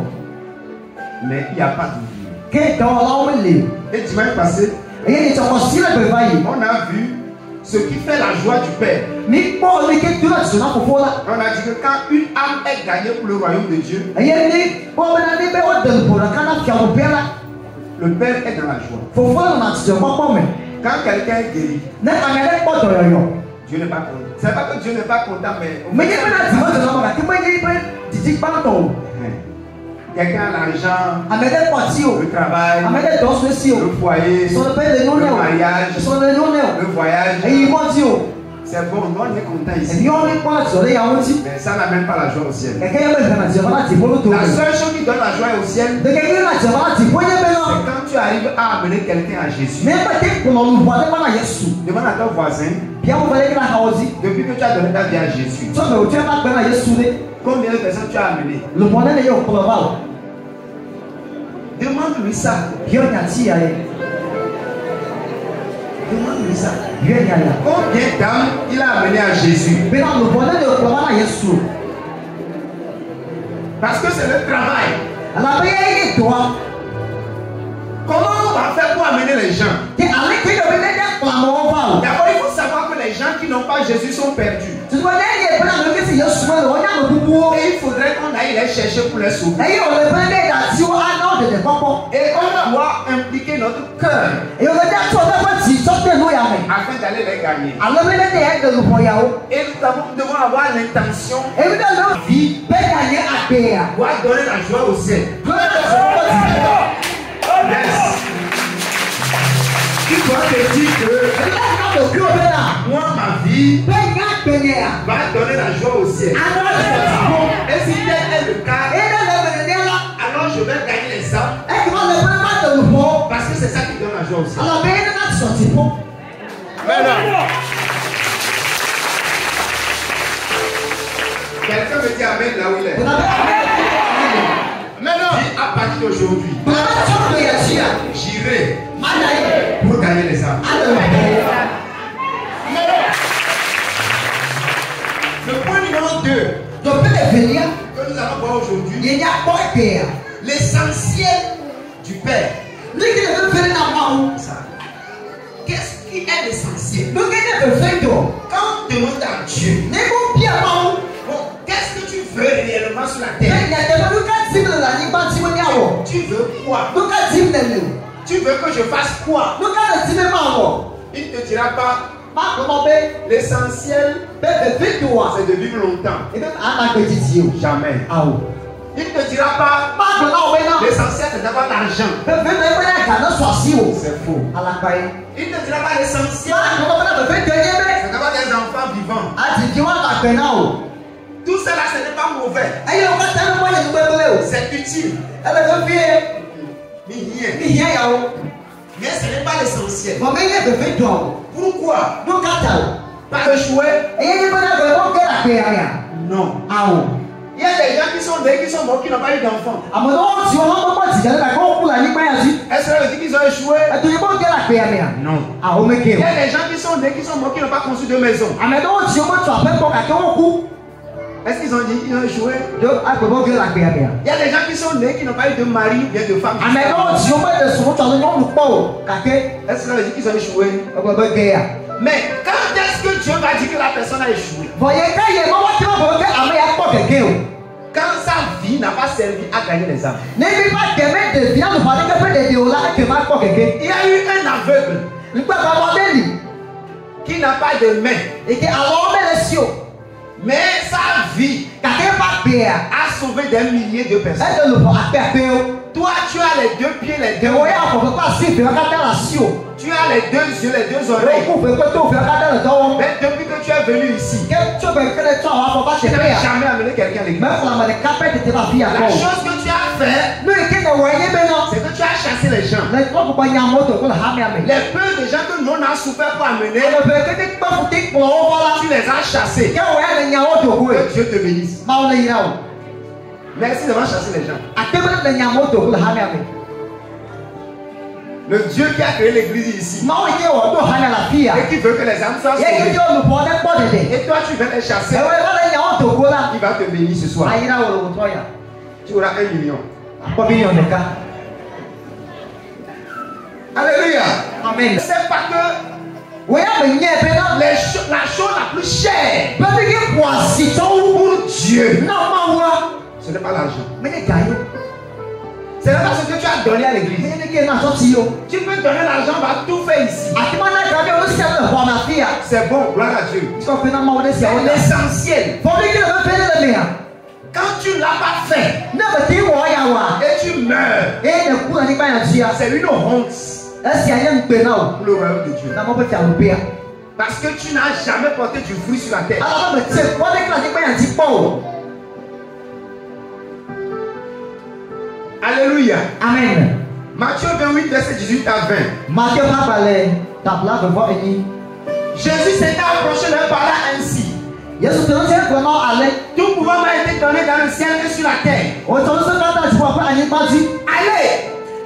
Mais il n'y a pas d'ouvriers.
Que dans l'homme levo.
Et dimanche passé,
Et il est aussi le bevaille.
on a vu ce qui fait la joie du Père.
Mais pas le que tu as sur la pour là.
On a dit que quand une âme est gagnée pour le royaume de Dieu,
Et il est pas on a des béos de pour la canne qui a au père là.
le Père est dans la joie.
Faut voir la nature pas comme.
Quand quelqu'un est guéri,
N'a pas pas de yo.
Dieu n'est pas content. C'est pas que Dieu n'est pas content, mais
Mais il y a pas de dimanche là, qui m'a dit dit pas ton.
quelqu'un a l'argent,
Amène pas tio.
le travail,
Amène dos
le
sio.
foyer,
Sur le père de nous
le mariage,
Sur le nous
le voyage.
Et il m'a dit
C'est bon, nous on est content ici.
ɛni ɔni kpɔ azɔre ya ŋuti.
Mais ça n'a même pas la joie au ciel.
kɛkɛ yɛ bɛ gbɛna jɛba la ti bolo to.
La seule chose qui donne la joie au ciel,
kɛkɛ yɛ na jɛba la ti bɔ nyɛ bɛ
c'est
lɔ.
quand tu arrives à amener quelqu'un à Jésus.
ne bɛ te kɔnɔlu bɔ ne bana Yesu.
Demande à ton voisin,
bia mo fɛnɛ yina ka wɔsi.
depuis que tu as donné ta vie à Jésus,
sɔfɛ o tɛ ma gbɛna Yesu de.
combien de personnes tu as amené?
lupɔnɛ de yɛ o kɔlɔ ba o.
Demande-lui ça.
bia o nya ti ya yɛ.
Demande-lui ça.
bia nya ya.
Combien d'âmes il a amené à Jésus?
bena lupɔnɛ de o kɔlɔ ba na Yesu.
Parce que c'est le travail.
ala bɛ yɛ yi dɔn.
Comment on va faire pour amener les gens?
te ale te yɛ bɛ ne yɛ kɔlɔ o ba o.
D'abord, il faut savoir que les gens qui n'ont pas Jésus sont perdus.
tutu ne yɛ bena lo kisi Yesu bɛ lɛ o nya lo bubu.
Et il faudrait qu'on aille les chercher pour les sauver.
ɛyɛ o le bɛ ne yɛ ati o ana o de kɔkɔ.
Et on doit impliquer notre cœur
ɛyɛ o le de to ne bɛ ti sɔte no ya mɛ.
afin d'aller les gagner.
ale bɛ ne de yɛ de lupɔ ya o.
Et nous devons avoir l'intention
ebi de lo vi bɛ ka yɛ agbe ya.
de donner la joie au ciel. Yes. Tu dois te dire que moi, ma vie va donner la joie au ciel. Et si tel est le cas, alors je vais gagner les âmes. Parce que c'est ça qui donne la joie au ciel. Maintenant, quelqu'un me dit amen là où il est. Maintenant, à partir d'aujourd'hui, j'irai pour gagner les âmes. Le point numéro 2 que nous allons voir aujourd'hui, l'essentiel du Père. Qu'est-ce qui est l'essentiel? Quand on demande à Dieu, bon, qu'est-ce que tu veux réellement sur la terre? Tu veux quoi? Tu veux que je fasse quoi? Il ne te dira pas l'essentiel c'est de vivre longtemps. Jamais. Il ne te dira pas l'essentiel c'est d'avoir l'argent. C'est faux. Il ne te dira pas l'essentiel c'est d'avoir des enfants vivants. Tout cela ce n'est pas mauvais. C'est utile. Mais ce n'est pas l'essentiel. Pourquoi? Pas échouer? Non. Il y a des gens qui sont nés, qui sont morts, qui n'ont pas eu d'enfants. Est-ce que ça veut dire qu'ils ont échoué? Non. Il y a des gens qui sont nés, qui sont morts, qui n'ont pas construit de maison. Est-ce qu'ils ont dit qu'ils ont échoué? Il y a des gens qui sont nés, qui n'ont pas eu de mari ou bien de femme. Est-ce que ça veut dire qu'ils ont échoué? Mais quand est-ce que Dieu va dire que la personne a échoué? Quand sa vie n'a pas servi à gagner les âmes. Il y a eu un aveugle qui n'a pas de main. Mais sa vie a sauvé des milliers de personnes. Toi, tu as les deux pieds, les deux mains. Tu as les deux yeux, les deux oreilles. Mais depuis que tu es venu ici, tu n'as jamais amené quelqu'un à l'église. La chose que tu as fait, c'est que tu as chassé les gens. Les peu de gens que nous on a souffert pour amener, tu les as chassés. Que Dieu te bénisse. Merci d'avoir chassé les gens. Le Dieu qui a créé l'église ici et qui veut que les âmes soient sauvées. Et toi tu veux les chasser. Il va te bénir ce soir. Tu auras 1 million. Alléluia. Amen. C'est pas que la chose la plus chère pour Dieu, ce n'est pas l'argent. C'est pas ce que tu as donné à l'église. Tu peux donner l'argent, on va tout faire ici. C'est bon, gloire à Dieu. L'essentiel. Quand tu ne l'as pas fait et tu meurs, c'est une honte pour le royaume de Dieu. Parce que tu n'as jamais porté du fruit sur la terre. Alléluia.
Amen.
Matthieu 28, verset 18 à 20.
Matthieu
Jésus s'était approché de par là ainsi. Tout pouvoir m'a été donné dans le ciel et sur la terre. Allez.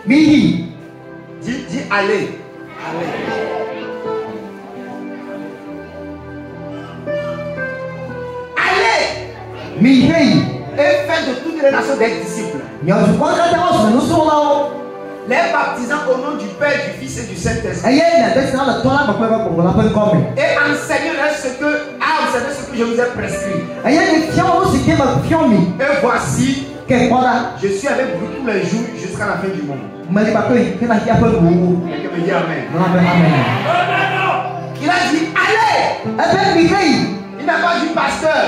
Dis allez. Allez. Et faites de toutes les nations des disciples. Les baptisants au nom du Père, du Fils et du Saint-Esprit. Et enseignez-leur ce que je vous ai prescrit. Et voici, je suis avec vous tous les jours jusqu'à la fin du monde. Quelqu'un me dit Amen. Il a dit allez. Il n'a pas dit pasteur,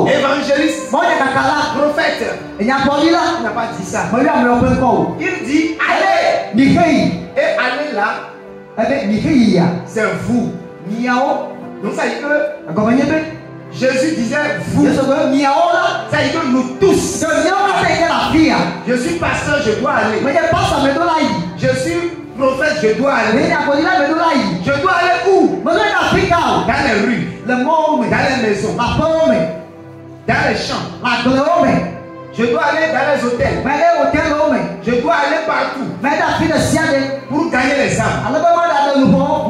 évangéliste, prophète. Il n'a pas dit ça. Il dit allez. Et allez là, c'est vous. Donc ça dit que Jésus disait vous. Ça dit que nous tous. Je suis pasteur, je dois aller. Je suis prophète, je dois aller. Je dois aller où? Dans les rues, dans les maisons, dans les champs. Je dois aller dans les hôtels. Je dois aller partout pour gagner les âmes,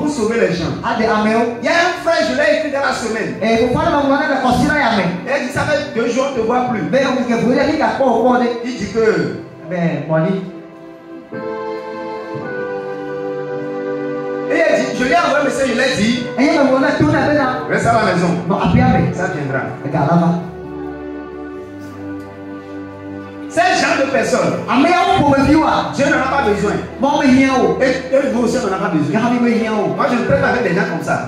pour sauver les gens. Il y a un frère, je l'ai écrit dans la semaine. Il dit ça fait 2 jours, on ne te voit plus. Il dit que et il dit, je lui ai envoyé un message, je lui ai dit reste à la maison, ça viendra. Ces genre de personnes, Dieu n'en a pas besoin. Et vous aussi, on n'en a pas besoin. Moi, je ne traite avec des gens comme ça.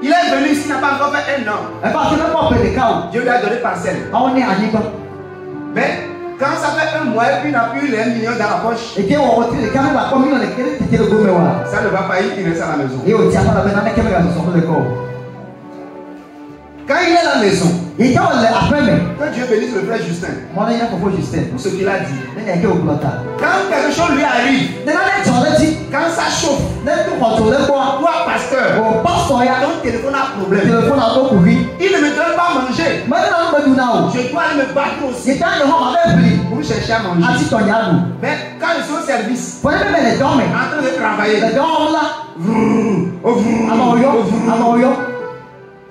Il est venu ici, il n'a pas encore fait 1 an. Dieu lui a donné parcelle. Mais quand ça fait 1 mois et puis il n'a plus les 1 million dans la poche, ça ne va pas, il reste à la maison. Quand il est à la maison, quand Dieu bénisse le frère Justin, pour ce qu'il a dit, quand quelque chose lui arrive, quand ça chauffe, toi pasteur, ton téléphone a problème, il ne me donne pas à manger, je dois aller me battre aussi pour chercher à manger. Mais quand je suis au service, en train de travailler,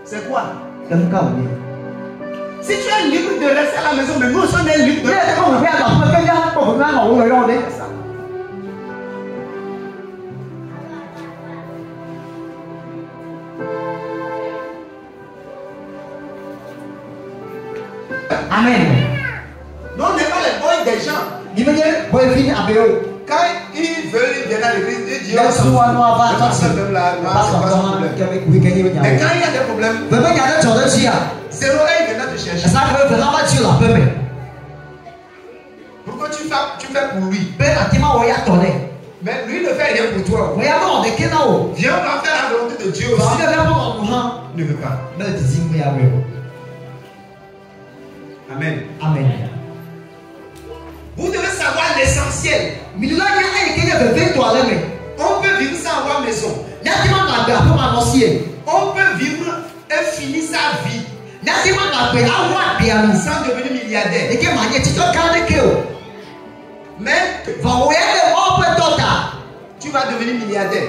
c'est quoi? Si tu es libre de rester à la maison, mais nous aussi on est libre de rester à la maison.
Amen.
Donc on n'est pas les boys des gens. Quand ils veulent venir à l'église, ils disent mais quand il y a des problèmes, 0 et il vient te chercher. Pourquoi tu fais pour lui? Mais lui ne fait rien pour toi. Viens, on va faire la volonté de Dieu aussi. Il ne veut pas. Amen.
Amen.
Vous devez savoir l'essentiel. On peut vivre sans avoir maison. On peut vivre et finir sa vie sans devenir milliardaire. Mais tu vas devenir milliardaire.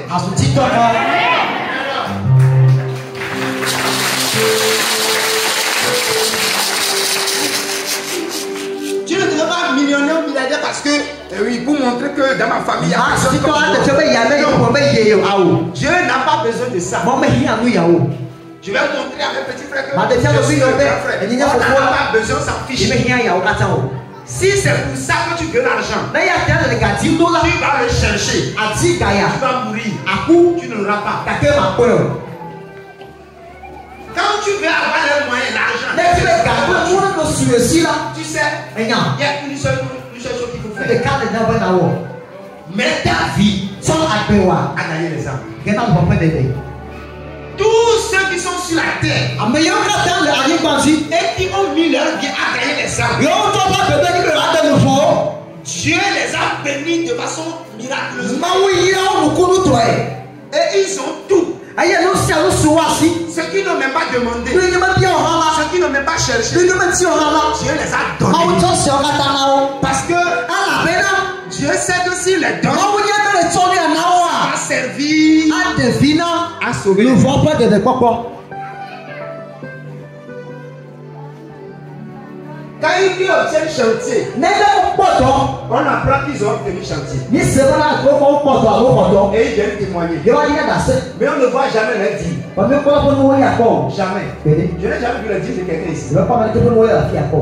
Tu ne deviens pas millionnaire ou milliardaire parce que oui, pour montrer que dans ma famille il y a personne comme moi. Dieu n'a pas besoin de ça. Je vais montrer à mes petits frères que je suis le grand frère. On n'a pas besoin, on s'en fiche. Si c'est pour ça que tu veux l'argent, tu vas le chercher. Tu vas mourir. Tu ne l'auras pas. Quand tu veux avoir les moyens, l'argent, tu sais, il y a une seule chose qu'il faut faire. Mais ta vie
Sans Alpewa.
a gagné les âmes.
Qu'est-ce qu'on peut faire?
Tous ceux qui sont sur la terre
Ah, mais il y a un temps de la vie.
et qui ont mis leur vie à gagner les âmes,
Il y a un temps de la vie.
Dieu les a bénis de façon miraculeuse.
Mais oui, il y a un beaucoup de toi.
Et ils ont tout.
Aïe, nous sommes sur Wassi.
Ceux qui n'ont même pas demandé,
Nous ne même bien en rama.
ceux qui n'ont même pas cherché,
Nous ne même si on rama.
Dieu les a
Ah, on
donnés.
t'en sort à Tanao.
Parce que
Ah, la peine.
Dieu sait que s'il les donne,
Ah, vous y avez le son de
ça va
Naoa.
servir
Ah, devina.
à sauver.
Nous voyons pas de quoi.
Quand ils obtiennent chantier,
N'est-ce pas toi?
on apprend qu'ils ont obtenu chantier.
Ni c'est pas là, trop fort pour toi, pour
Et ils viennent témoigner.
Il y a une assez.
Mais on ne voit jamais leur dire.
Parce que pour nous, il y a quoi?
Jamais.
Béni.
Je n'ai jamais vu le dire de quelqu'un ici.
Je ne vais pas mettre pour nous, il y a quoi?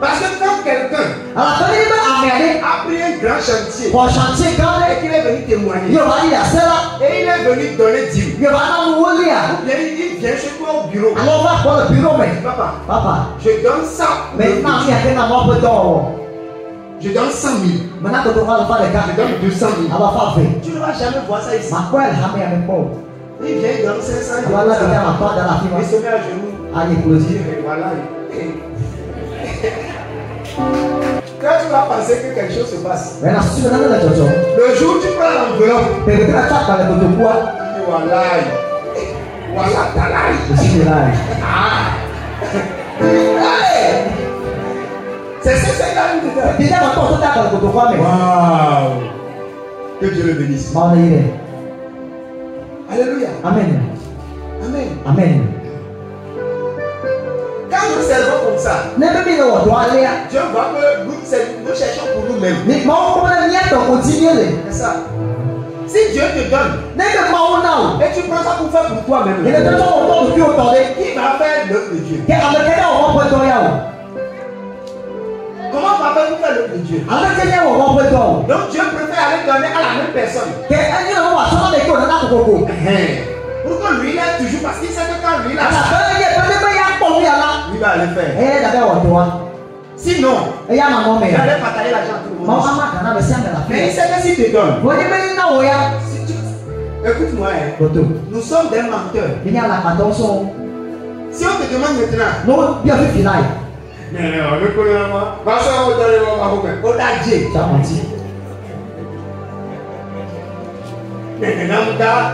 Parce que quand quelqu'un
Alors, quand il est amené
a pris un grand chantier
pour chantier, quand
et qu'il est venu témoigner,
il va y a cela.
et il est venu donner 10 000,
Il va nous voir.
il vient chez toi au bureau.
Alors, on va pour le bureau, mais.
Papa,
Papa.
je donne ça.
Maintenant, il y a quelqu'un qui va d'or.
Je donne 100 000.
Maintenant, quand on va faire les gars,
Je donne 200 000.
on va faire fait.
Tu ne vas jamais voir ça ici.
Ma quoi, elle a mis un peu.
Il vient, il donne 500 000.
Voilà, il y a ma part dans la
Il
fille.
se met à genoux.
Allez, pour le dire.
Et voilà. Quand tu vas penser que quelque chose se passe,
Mais la suite, on a le jojo.
le jour où tu prends l'enveloppe,
Mais le gars, ça, le jojo quoi?
tu dis voilà. Voilà ta life.
Je suis là.
Allez. C'est ce que c'est quand même dedans.
Déjà, on peut faire le jojo quoi, mais.
Waouh. Que Dieu le bénisse.
On est là.
Alléluia.
Amen.
Amen.
Amen.
Quand nous servons comme ça,
N'aime bien le doigt aller.
Dieu voit que nous cherchons pour nous-mêmes.
Mais comment on peut bien continuer?
C'est ça. Si Dieu te donne
N'aime pas on a.
et tu prends ça pour faire pour toi-même,
Il est déjà au temps de Dieu autour.
qui va faire l'œuvre de Dieu?
Avec quel on va prendre toi?
Comment on va faire pour faire l'œuvre de Dieu?
Avec quel on va prendre toi?
Donc Dieu préfère aller donner à la même personne.
Quel on va changer de quoi dans la coco?
Pour que lui, il est toujours, parce qu'il sait que quand lui, il a
Alors,
ça,
il y a pas de meilleur pour lui là.
lui va aller faire.
Eh, d'abord au doigt.
Sinon,
Et il y a maman mais.
il allait partager l'argent à tout le
Maman
monde.
maman kana be sanga la
Mais il
fille.
sait que s'il te donne,
Vous dites mais non ya.
si tu... écoute-moi, hein,
Toto.
nous sommes des menteurs.
Il y a la attention.
Si on te demande maintenant,
Non, bien fait finale.
non, on me connaît moi, parce qu'on va donner mon maman, on a dit.
Ça menti.
Maintenant,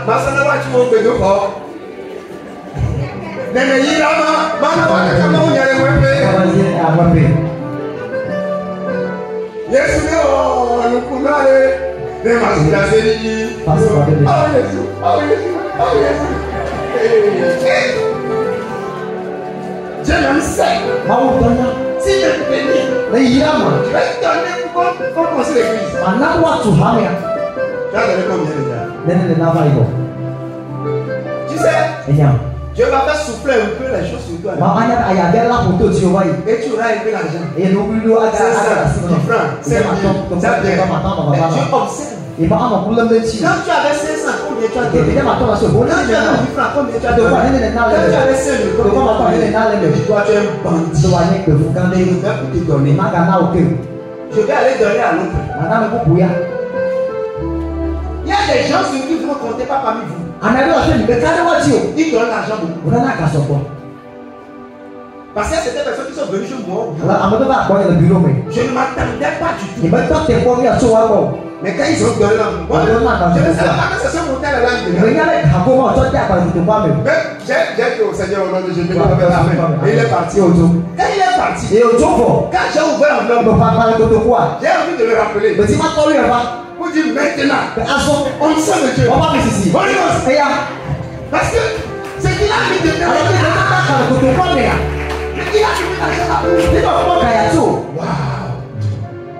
ma soeur va tu m'en faire deux fois. Mais il y a ma comment on y a les webs.
Vas-y, à moi paix.
Yes, nous pouvons aller. Mais ma soeur a dit,
Passe par
oh
le.
Jésus, oh Jésus, oh Jésus. Dieu même sait.
Maman donne.
Si je te bénis,
Mais il y a moi.
je vais te donner pour construire l'église.
Maintenant quoi tu as rien.
Tu as donné combien déjà?
Nene le nava ibo.
Tu sais,
Et ya.
Dieu va faire souffler un peu les choses sur toi.
Maman ya aya bella photo tu vois.
Et tu auras un peu l'argent.
Et nous lui aga
C'est
aga
ça, 10 francs, 5 000, ça vient. Mais Dieu observe.
Et ma maman pour le métier.
Quand tu avais 500, combien tu as
Et
donné?
bien maintenant la seconde.
Quand tu avais 10 francs, combien tu as
De
donné?
quoi nene le
Quand tu avais 5 000,
De quoi
combien
maintenant
tu
nene
as
le
donné? Toi, tu es un bandit.
Tu vas aller que vous quand
Et je vais pour te donner.
ma gana ok.
Je vais aller donner à l'autre.
Madame vous bouya.
Il y a des gens sur qui vous ne comptez pas parmi vous.
Anabi wa se be kare wa ti o.
Ils donnent l'argent beaucoup.
Ona na ka so ko.
Parce que c'est des personnes qui sont venues chez moi.
Ala amado ba ko le bureau me.
Je ne m'attendais pas du tout.
Ni ba to te ko mi aso wa ko.
Mais quand ils ont donné l'argent, moi, je ne savais pas que ce soit monté à la
Ni
langue.
ya le ka ko ma to te apa tu pa me.
Mais j'ai dit au Seigneur au nom de Jésus, et il est parti.
o to.
Quand il est parti,
E o to fo.
quand j'ai ouvert
Lo
l'enveloppe,
pa pa ko to ko a.
j'ai envie de le rappeler.
Be ti ma to ri e ba.
Pour dire maintenant,
Aso.
on sait de Dieu.
O ba mi sisi.
Holy Ghost.
E ya.
Parce que ce qu'il a mis de
Ala ti
dedans,
ka ka ko to ko me ya.
il a mis l'argent là.
Ni ba ko ka ya to.
Waouh.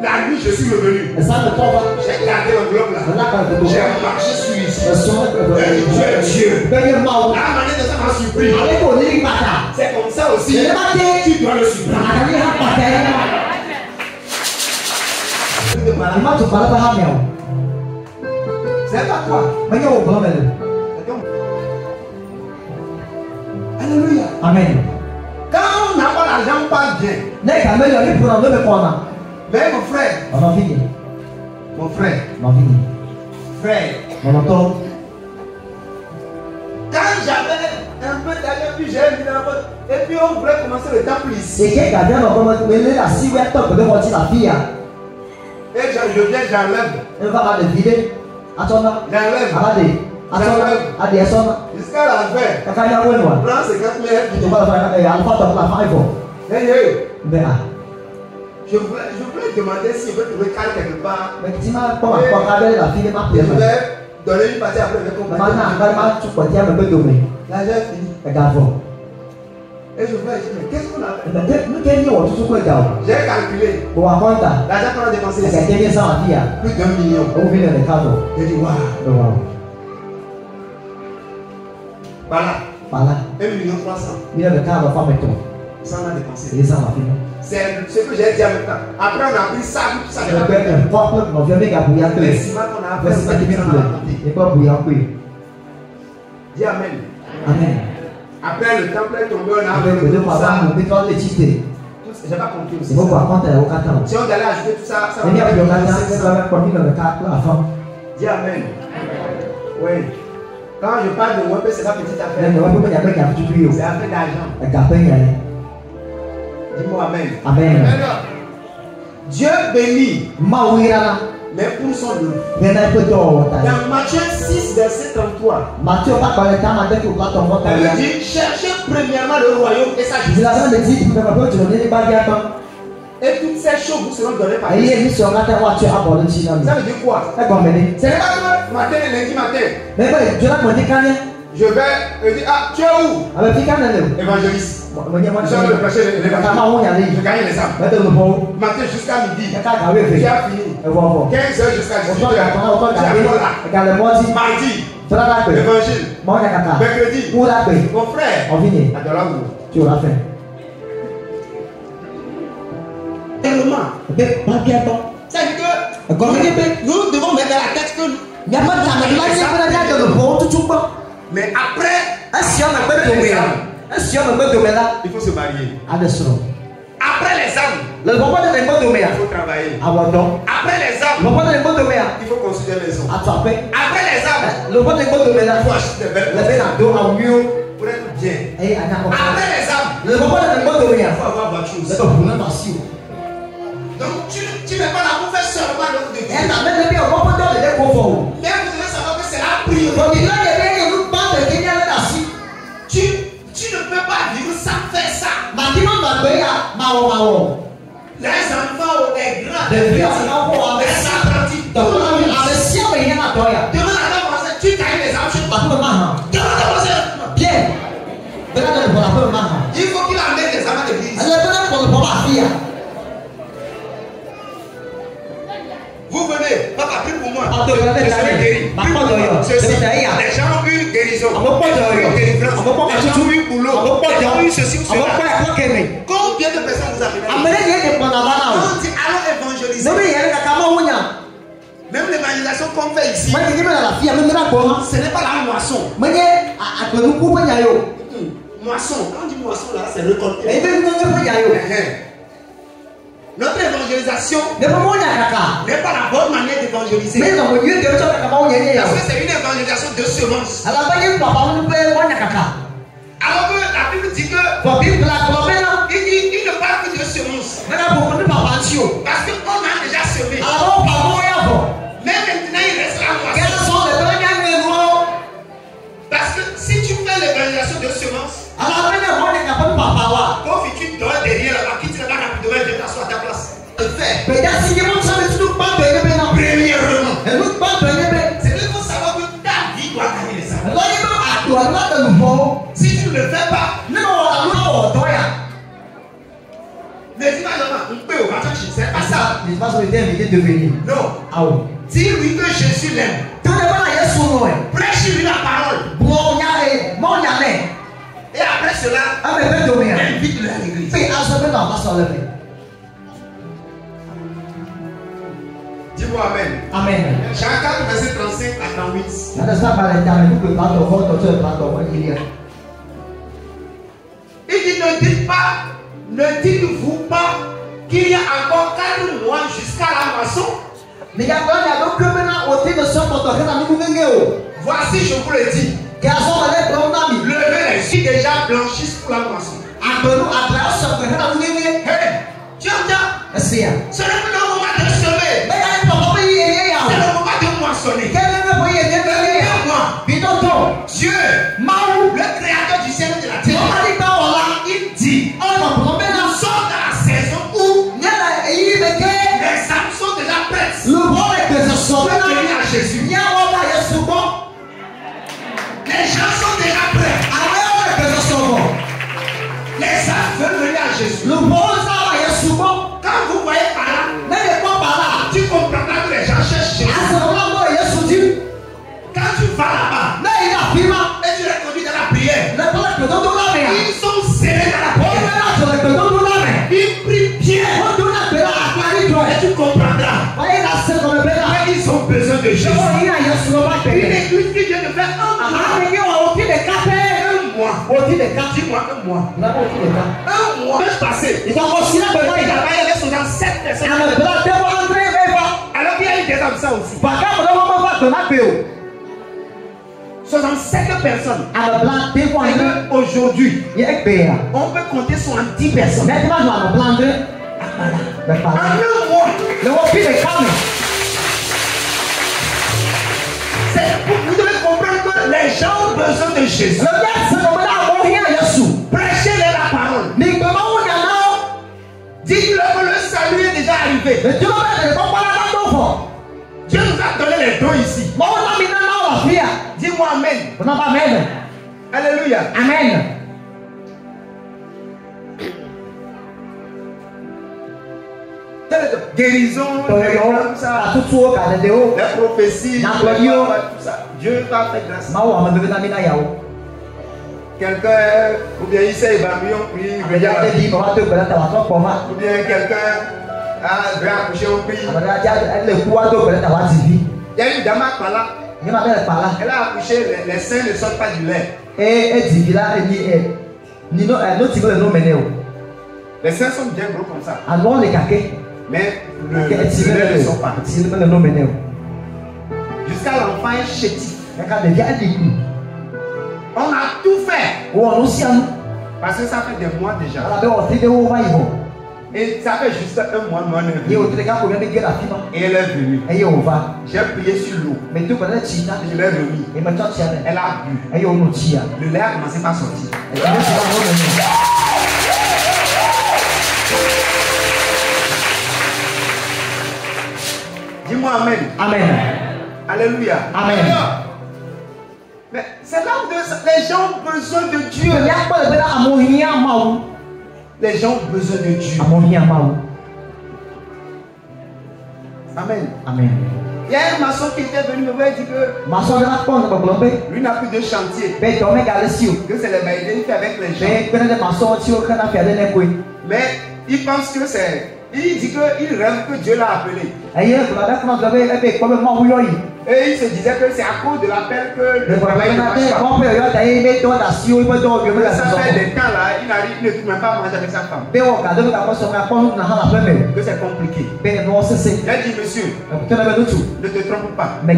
La nuit, je suis revenu.
E sa me to ba.
J'ai gardé l'enveloppe là.
Ala ka ko to.
J'ai marché sur ici.
E so me ko.
Tu es Dieu.
Be ye ma o.
La manière de ça m'a surpris.
Ale ko ni pa ta.
C'est comme ça aussi.
E ba te.
Tu dois le surprendre.
Ana ni ha pa ta ya. Ima tu pala ba ha me o.
C'est pas toi.
Me yo ko me le.
C'est ton- Alléluia.
Amen.
Quand on n'a pas l'argent, on parle bien.
Ne ka me yo ni pro na me ko na.
Mais mon frère,
Ona fi.
Mon frère.
Ma vie.
Frère.
Mon oncle.
Quand j'avais un peu d'argent, puis j'ai mis dans votre. Et puis on voulait commencer le temple ici.
Et quelqu'un vient de commencer la silhouette de votre la fille.
Et je viens, j'enlève.
Elle va le vider. Attends.
J'enlève. Jusqu'à la fin. Prends 50 000 je voulais demander si je peux trouver quelque part. Je vais donner une partie après le compagnie. L'argent fini. Et je voulais dire, mais qu'est-ce qu'on a fait? J'ai calculé. L'argent qu'on a dépensé ici. Plus d'1 million. J'ai dit, waouh. Voilà. 1 million 300. Ça on a dépensé. C'est ce que j'ai dit en même temps. Après on a pris ça, tout ça. Le ciment qu'on a fait, c'est ça qui vient raconter. Dis Amen.
Amen.
Après le temple est tombé, on a fait tout ça. J'ai pas compris aussi. Si on allait ajouter tout ça, ça va faire. Dis Amen. Oui. Quand je parle de web, c'est pas petite affaire. C'est affaire d'argent. Dis-moi Amen.
Amen.
Dieu bénit, mais pour son nom. Dans Matthieu 6, verset 33, elle dit cherchez premièrement le royaume et sa justice. Et toutes ces choses vous seront données par Dieu. Ça veut dire quoi? Ce n'est pas que matin et lundi matin. Je vais dire, ah, tu es où? Évangéliste. Je vais le prêcher l'évangile. Je gagne les âmes. Matin jusqu'à midi. Tu as fini. 15h jusqu'à 18h. Tu as mardi. Évangile. Mercredi. Mon frère. Adore-la-vous.
Tu auras fait.
C'est-à-dire que nous devons mettre dans la tête que mais après, il faut se marier. Après les âmes, il faut travailler. Après les âmes, il faut construire une maison. Après les âmes, il faut acheter des belles pour être bien. Après les âmes, il faut avoir voiture. Donc tu n'es pas là pour faire seulement l'œuvre de Dieu. Mais vous devez savoir que c'est la priorité. Tu ne peux pas vivre sans faire ça. Les enfants ou les grands, les apprentis, demain à la tu gagnes les enfants.
Bien.
Il faut qu'il amène les enfants de l'église. Vous venez, papa, prie pour moi. Je suis guéri. Les gens ont eu guérison. Ils ont eu boulot. Ils ont eu ceci ou cela. Combien de personnes vous avez? On dit allons évangéliser. Même l'évangélisation qu'on fait ici, ce n'est pas la moisson. Moisson, quand on dit moisson là, c'est récolter. Notre évangélisation n'est pas la bonne manière d'évangéliser. Parce que c'est une évangélisation de semences. Alors que la Bible dit que il ne parle que de semences. Parce qu'on a déjà semé. Mais maintenant il reste la moisson. Parce que si tu fais l'évangélisation de semences, quand tu dors derrière là-bas, qui te regarde rapidement, je t'assois à ta place. Premièrement, c'est qu'il faut savoir que ta vie doit gagner les âmes. Si tu ne le fais pas, ne dis pas non, on peut au matin, c'est pas ça. Non. Dis-lui que Jésus l'aime. Prêche-lui la parole. Et après cela, invite-le à l'église. Dis-moi Amen.
Amen.
Jean 4, verset 35 à 38. Il dit ne dites-vous pas qu'il y a encore 4 mois jusqu'à la moisson? Voici, je vous le dis. Levez les yeux déjà blanchissent pour la moisson. Hey, tiens, c'est le moment de semer. C'est le moment de moissonner. Dieu, le créateur du ciel et de la terre, il dit, nous sommes dans la saison où les âmes sont déjà prêtes. Venir à Jésus. Les gens sont déjà prêts. Les âmes veulent venir à Jésus. Quand vous voyez par là, tu comprendras que les gens cherchent Jésus. Quand tu vas là-bas et tu les conduis dans la prière, ils sont serrés dans la prière. Ils prient bien. Et tu comprendras qu'ils ont besoin de Jésus. Une église qui vient de faire un mois. Dis-moi un mois. Un mois passé. Il y avait 67 personnes. Alors qu'il y a eu des hommes ça aussi. 67 personnes. Aujourd'hui, on peut compter 70 personnes. En un mois. Vous devez comprendre que les gens ont besoin de Jésus. Prêchez-leur la parole. Dites-leur que le salut est déjà arrivé. Dieu nous a donné les dons ici. Dis-moi Amen. Alléluia.
Amen.
Guérison, les prophéties, tout ça. Dieu va faire grâce. Quelqu'un, ou bien il sait, il va mieux prier, ou bien quelqu'un va accoucher au prix. Il y a une dame par là. Elle a accouché, les seins ne sortent pas du lait. Les seins sont bien gros comme ça. Mais le lait ne sort pas. Jusqu'à l'enfant est chétif. On a tout fait. Parce que ça fait des mois déjà. Et ça fait juste un mois, et elle est venue. J'ai prié sur l'eau. Je l'ai remis. Elle a bu. Le lait a commencé par sortir. Dis-moi Amen.
Amen.
Alléluia.
Amen.
Mais c'est là où les gens ont besoin de Dieu. Les gens ont besoin de Dieu. Amen.
Amen.
Il y a un maçon qui était venu me voir et dit que lui n'a plus de chantier. Que c'est les maïdés qui fait avec les gens. Mais il pense que c'est. Il dit qu'il rêve que Dieu l'a appelé. Et il se disait que c'est à cause de l'appel que le travail ne marche pas. Ça fait des temps là, il ne peut même pas manger avec sa femme. Que c'est compliqué. Il a dit, monsieur, ne te trompe pas. Il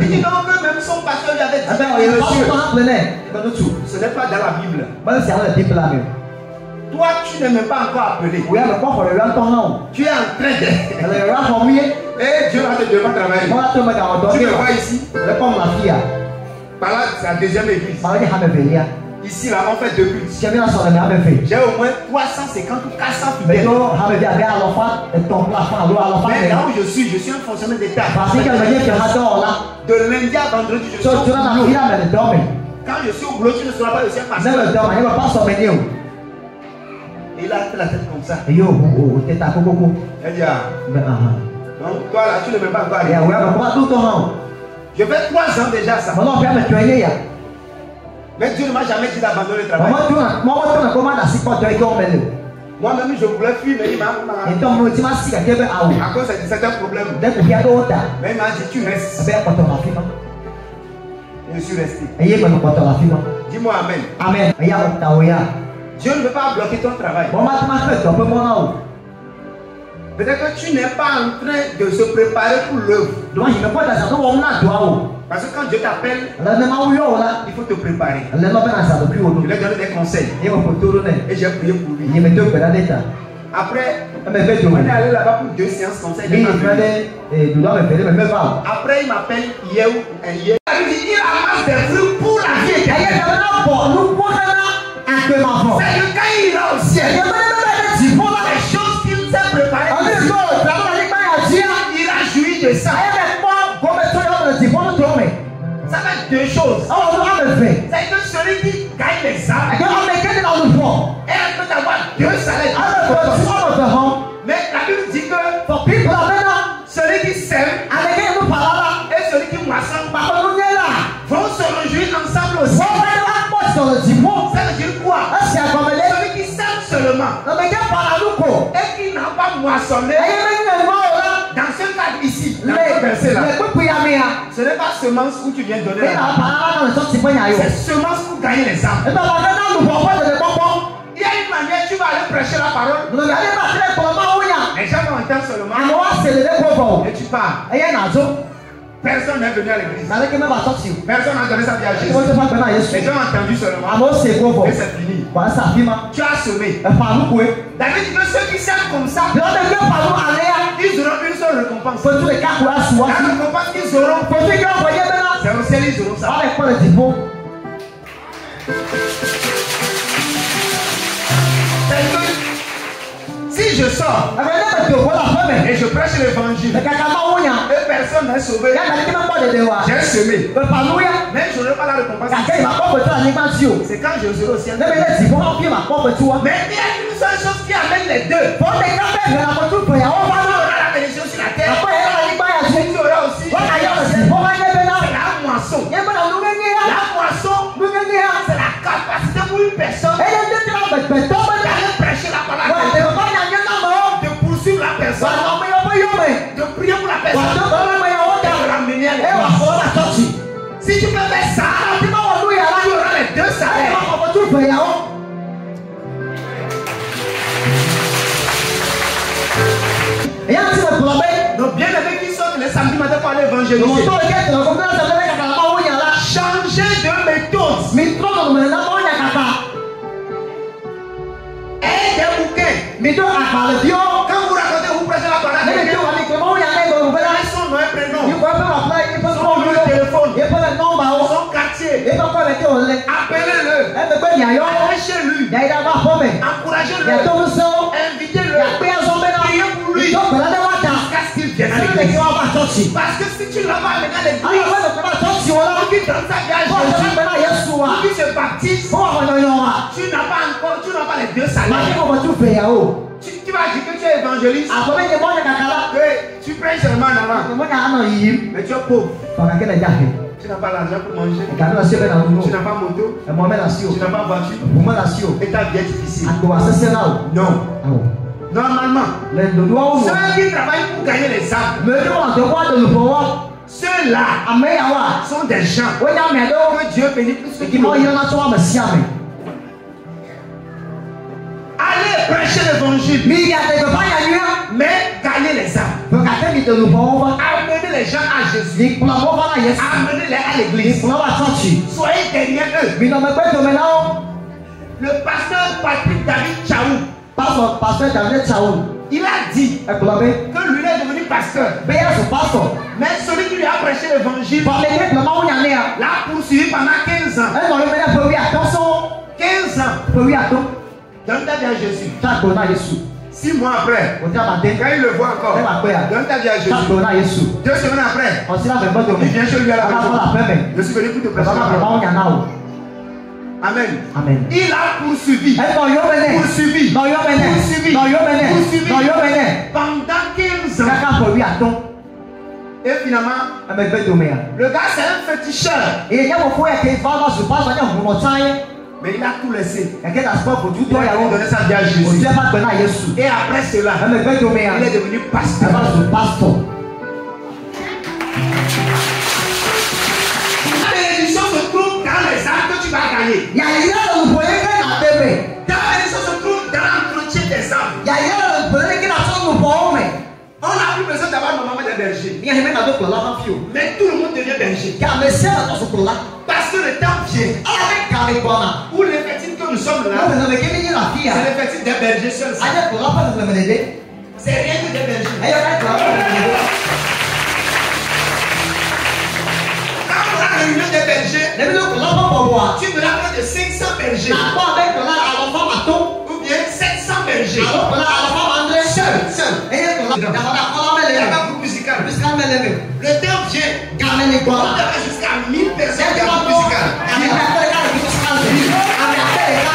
dit non, que même son pasteur lui avait dit, monsieur, ce n'est pas dans la Bible. Toi, tu n'es même pas encore appelé. Tu es en train de. Et Dieu va te demander de travailler. Tu me vois ici. Par là, c'est la deuxième église. Ici, là, on fait deux cultes. J'ai au moins 350 ou 400 fidèles. Mais là où je suis un fonctionnaire d'État. De lundi à vendredi, je suis au boulot. Quand je suis au boulot, tu ne seras pas le chef pasteur. Et il a fait la tête comme ça. Elle dit, ah. Donc toi là, tu ne veux pas encore aller. Je fais 3 ans déjà ça. Mais Dieu ne m'a jamais dit d'abandonner le travail. Moi-même, je voulais fuir, mais il m'a. À cause de certains problèmes. Mais il m'a dit, tu restes. Je suis resté. Dis-moi Amen.
Amen.
Dieu ne veut pas bloquer ton travail. Peut-être que tu n'es pas en train de se préparer pour l'œuvre. Parce que quand Dieu t'appelle, il faut te préparer. Je lui ai donné des conseils. Et j'ai prié pour lui. Après, on est allé là-bas pour 2 séances comme ça. Après, il m'appelle hier. Il amasse des fruits pour la vie éternelle. C'est que quand il ira au ciel, les choses qu'il s'est préparées, il a joui de ça. Ça va être 2 choses. C'est que celui qui gagne les âmes, elle peut avoir 2 salaires. Mais la Bible dit que celui qui sème et celui qui moissonne vont se réjouir ensemble aussi. Ça veut dire quoi? Celui qui sème seulement et qui n'a pas moissonné, dans ce cas ici, dans ce verset-là, ce n'est pas semence où tu viens donner la parole. C'est semence pour gagner les âmes. Il y a une manière, tu vas aller prêcher la parole. Les gens vont entendre seulement. Et tu pars. Personne n'est venu à l'église. Personne n'a donné sa vie à Jésus. Les gens ont entendu seulement. Et c'est fini. Tu as semé. David dit que ceux qui s'aiment comme ça, ils auront une seule récompense. La récompense qu'ils auront, c'est au ciel, ils auront ça. Si je sors et je prêche l'évangile et personne n'est sauvé, j'ai semé, mais je n'aurai pas la récompense. C'est quand je serai au ciel. Mais il y a une seule chose qui amène les deux. On aura la bénédiction sur la terre. Tu auras aussi la moisson. La moisson, c'est la capacité pour une personne d'aller prêcher la parole, de poursuivre la personne, de prier pour la personne, de ramener à l'église. Si tu peux faire ça, tu auras les 2 salaires. Donc bien aimé qui sortent les samedis matin pour aller évangéliser, changer de méthode. Et des bouquins. Quand vous racontez, vous prêchez la parole, son nom et prénom, son numéro de téléphone, son quartier, appelez-le, allez chez lui, encouragez-le, invitez-le, priez pour lui, jusqu'à ce qu'il vienne à l'église. Parce que si tu l'as pas amené à l'église, pour qu'il donne sa vie à Jésus, pour qu'il se baptise, tu n'as pas les 2 salaires. Tu vas dire que tu es évangéliste, que tu prêches seulement en avant, mais tu es pauvre. Tu n'as pas l'argent pour manger, tu n'as pas moto, tu n'as pas voiture, et ta vie est difficile. Non. Normalement, ceux qui travaillent pour gagner les âmes, ceux-là sont des gens que Dieu bénit plus que tout le monde. Allez prêcher l'évangile, mais gagner les âmes. Amenez les gens à Jésus. Amenez-les à l'église. Soyez derrière eux. Le pasteur Patrick David Chaou, il a dit que lui est devenu pasteur. Mais celui qui lui a prêché l'évangile l'a poursuivi pendant 15 ans. 15 ans. Donne ta vie à Jésus. 6 mois après, quand il le voit encore, donne ta vie à Jésus. 2 semaines après, il vient chez lui à la maison. Je suis venu pour te prêcher la parole. Amen. Il a poursuivi. Pendant 15 ans. Et finalement, le gars c'est un féticheur. Mais il a tout laissé. Il a donné sa vie à Jésus. Et après cela, il est devenu pasteur. La bénédiction se trouve dans les âmes que tu vas gagner. Ta bénédiction se trouve dans l'entretien des âmes. est berger.
Ni ahime na do kplɔla hã fi o.
Mais tout le monde devient berger.
Game sia na tɔ so kplɔla.
Parce que le temps vient
Ame game gbɔna.
où l'effectif que nous sommes
Wo
là,
nana me kemi nye la fi
c'est
ya.
l'effectif des bergers seuls.
Anye kplɔla ƒe nɔnɔme ɖeɖe.
C'est rien que des bergers.
Eya ka kplɔla ƒe nɔnɔme ɖeɖe.
Quand on a réunion des bergers,
Ne bi do kplɔla ƒe bɔbɔa.
tu me rappelles de 500 bergers
Na kpɔ abe kplɔla alɔfa matɔ.
ou bien 700 bergers.
Alo kplɔla alɔfa andre.
Seul.
Eye kplɔla daxɔna kɔla me
Il n'y a
le.
pas groupe musical.
Bisika me le me.
Le temps vient.
Game ni
On
gbɔna.
aura jusqu'à 1000 personnes
Sɛ
dans le
kplɔla
groupe musical.
ame akpɛ ɖeka le bisika le bi. Ame akpɛ ɖeka.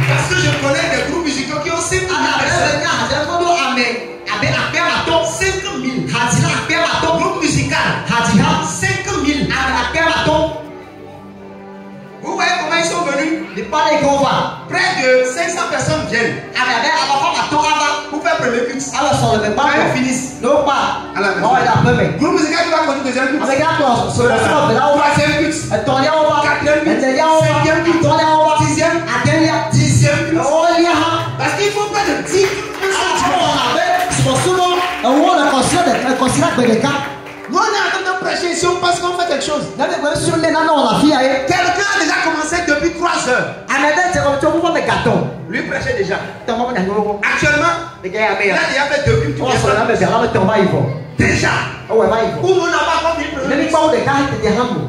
Parce que je connais des groupes musicaux qui ont 5000
Ame akpɛ
personnes.
ɖeka hadzra fɔ do ame abe akpɛ matɔ.
5000.
Hadzra akpɛ matɔ.
Groupe musical.
Hadzra
5000.
ame akpɛ matɔ.
Vous voyez comment ils sont venus?
Di kpɔ ne ke wo va.
Près de 500 personnes viennent
Ame abe alɔfa matɔ ava.
pour faire premier culte.
Ale sɔlɔmɛ
Quand ils
gbãtɔ.
finissent,
N'o kpa.
à la maison.
Ɔwɔ yi aƒe me.
Groupe musical qui va continuer deuxième culte.
Ame ka kplɔ sɔlɔmɛ velawo va.
Troisième culte.
Etɔ̃liawo va.
Quatrième culte.
Eteliawo va.
Cinquième culte.
Etɔ̃liawo va.
Sixième.
Adelia.
Dixième culte.
Ewolia hã.
Parce qu'il faut pas de 10
Awɔ abe subɔsubɔ. Ewo le kɔsira gbe ɖeka.
Nous on est en train de prêcher ici, on pense qu'on fait quelque chose.
Ne be gbe su ne nane wɔ le afi ya ye.
Quelqu'un a déjà commencé depuis 3 heures.
Ame ɖe dze kɔmitsɔ ƒuƒɔ me gatɔ.
Lui prêchait déjà.
Tɔmɔ be nyanyɔwo.
Actuellement,
Ɖeka ya me
il
ya.
a déjà fait 2 cultes.
Wɔ sɔrɔ ame bia la me tɔ va yi vɔ.
Déjà.
Ewɔ va yi vɔ.
Où nous n'avons pas compris.
Ne mi kpɔ wo ɖeka tete hã mo.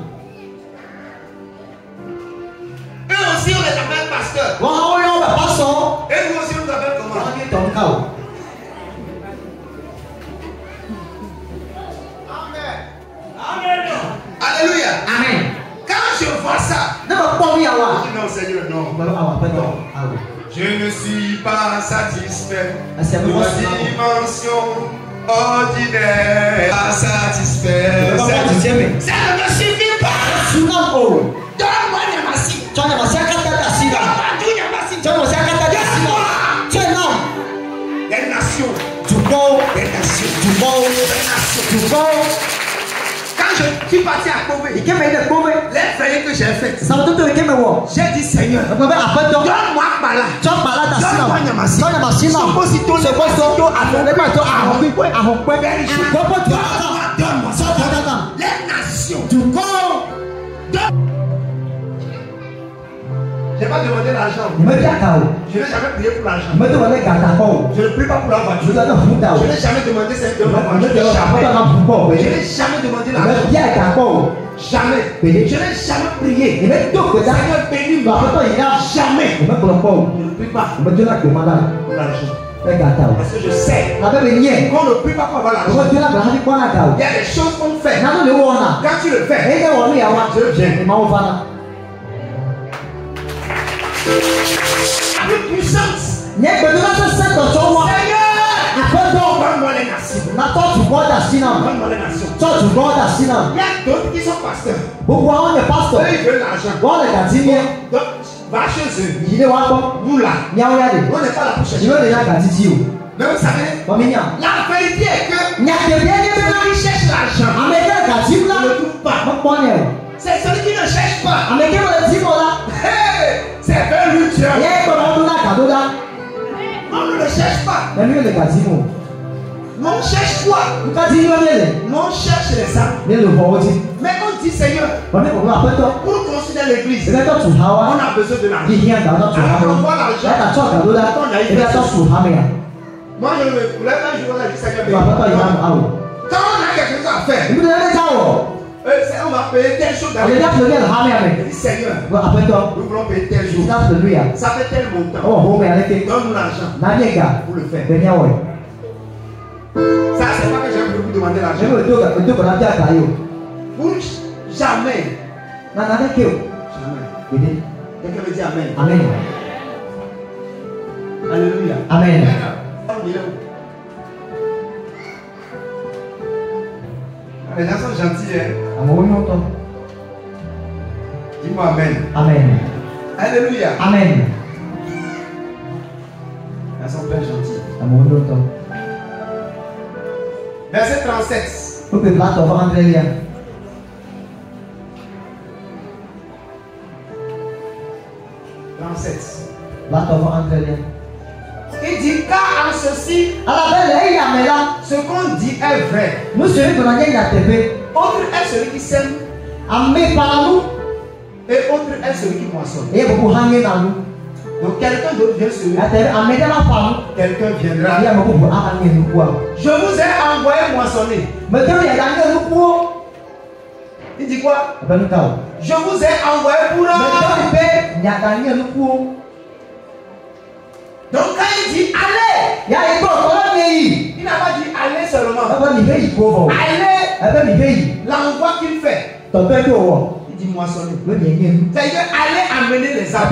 Eux aussi, on les appelle pasteurs.
Wɔn hã woyɔ wo be pasɔ.
Et nous aussi, on nous appelle comment?
Wɔn mi tɔ nuka o.
Alléluia.
Amen.
Quand je vois ça,
Ne me kpɔ mi ya
je
wa.
dis non, Seigneur, non.
Gbɛlɛ awɔ aƒetɔ. Awo.
Je ne suis pas satisfait
Ese
de
mi
ma
wɔ si ma mo.
dimension ordinaire. Pas satisfait.
Baba
Ça
ti tiɛ me.
ne me suffit pas.
Suna o.
Donne-moi Niamasi.
Tsɔ nyamasi akata de asi la.
Donne-moi tout Niamasi.
Tsɔ nyamasi akata de asi la. Tsɔ nam.
Les nations.
Dukɔwo.
Les nations.
Dukɔwo.
Les nations.
Dukɔwo.
Quand je suis parti à Kobe,
Ike me yi ɖe kpɔ me.
les frères que j'ai fait,
Sabadoto ike me wɔ.
j'ai dit Seigneur,
Egbe be aƒetɔ.
donne-moi Bala.
Tsɔ kpala da asi la.
Donne-moi Niamasi.
Tsɔ nyamasi la.
Soposito,
Soposito. Ahokpe. Ahokpe. Ahokpe. Gbɔgbɔ tu ata.
Donne-moi.
Tsɔ tata.
Les nations.
Dukɔwo.
Je n'ai pas demandé l'argent.
Me bia ka o.
Je n'ai jamais prié pour l'argent.
Me to wale gata kɔ o.
Je ne prie pas pour la
Me
voiture.
to ne fu da o.
Je n'ai jamais demandé cette de la
Me
voiture.
to aƒetɔ na fu kɔ o.
Je n'ai jamais demandé
Me
l'argent.
bia ka kɔ o.
Jamais.
Béni.
Je n'ai jamais prié.
Me to gbeda.
Seigneur, bénis-moi.
Aƒetɔ yi na.
Jamais.
Me kplɔ kɔ o.
Je ne prie pas
Me to na gbema la.
pour l'argent.
Me gata o.
Parce que je sais
Abe be nye.
qu'on ne prie pas pour avoir
Me
l'argent.
to na gbema hafi kpɔ na ga o.
Il y a des choses qu'on fait.
Nanu le wɔ na.
Quand tu le fais,
Eye wɔ nu ya wa.
Dieu vient.
Ema wo va na.
Avec puissance.
Nye gbedona sese dɔtsɔ wa.
Seigneur,
Aƒetɔ.
donne-moi les nations.
Na tɔ tubɔ da si na.
Donne-moi les nations.
Tɔ tubɔ da si na.
Il y a d'autres qui sont pasteurs.
Gbogbo awon nye pastor.
Eux, ils veulent l'argent.
Wɔn le gati miɛ.
Donc, va chez eux.
Yi de wa gbɔ.
Nous là,
Miawo ya de.
on n'est pas là pour chercher.
Yi wo de ya gati ti o.
Mais vous savez,
Wɔmi nya.
la vérité est que
Nyatebiɛ nye be na.
qui cherche l'argent
Ame ke gati
ne
la.
le trouve pas.
Me kpɔ ne o.
C'est celui qui ne cherche pas.
Ame ke me le ti mo la.
Hey, c'est vers lui Dieu.
Ye kpɔ na do la gado la.
On ne le cherche pas.
Mɛ mi le gati mo.
Mais on cherche quoi?
Nkati yi wo ne le.
Mais on cherche les âmes.
Ne le vɔ wo ti.
Mais on dit Seigneur,
Wɔmi kpɔ aƒetɔ.
pour construire l'église,
Ebe tɔ tu ha
on
wa.
a besoin de l'argent.
Yi hiã ga tɔ tu ha
Alors on
me.
voit l'argent.
Eka tsɔ gado la. Ebe tɔ tu ha me ya.
Moi je me lève un jour là, je dis Seigneur,
Wa aƒetɔ yi na mo awo.
quand on a quelque chose à faire,
Ibi de ne ta wɔ.
on va payer telle chose dans
Ɔle ya
l'église.
ƒle ne le ha me ya
Je
me.
dis Seigneur,
Wa aƒetɔ.
nous voulons payer tel jour.
Ita ƒle nu ya.
Ça fait tel montant.
Ewɔ ho me ya leke.
Donne-nous l'argent
Na nye ga.
pour le faire.
Bɛ nya wɔ.
Ça, c'est pas que j'ai beaucoup demandé
Ne
l'argent.
me do kɔna bia ka yi o.
Pour jamais.
Na na ne ke o.
Jamais.
Bede.
Quelqu'un me dit Amen.
Amen.
Alléluia.
Amen.
Il est où? Les gens sont gentils, hein?
Amewo nyɔ tɔ.
Dis-moi Amen.
Amen.
Alléluia.
Amen.
Elles sont très gentilles.
Amewo nyɔ tɔ.
Verset 37.
O pe bla tɔ fɔ andre lia. Bla tɔ fɔ andre lia.
Il dit car en ceci, ce qu'on dit est vrai. Autre est celui qui sème. Et autre est celui qui moissonne. Donc quelqu'un d'autre vient se lever. Quelqu'un viendra. Je vous ai envoyé moissonner. Il dit quoi? Je vous ai envoyé pour donc quand il dit allez, il n'a pas dit allez seulement. Allez, l'envoi qu'il fait. Il dit moissonner. C'est-à-dire aller amener les âmes.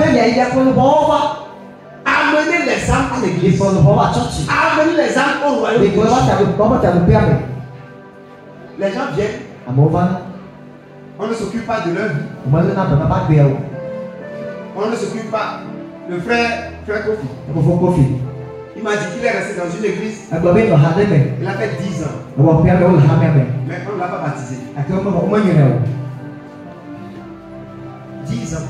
Amener les âmes à l'église. Amener les âmes au royaume. Les gens viennent. On ne s'occupe pas de leur vie. On ne s'occupe pas. Le frère Kofi. Il m'a dit qu'il est resté dans une église. Il a fait 10 ans. Mais on ne l'a pas baptisé. 10 ans.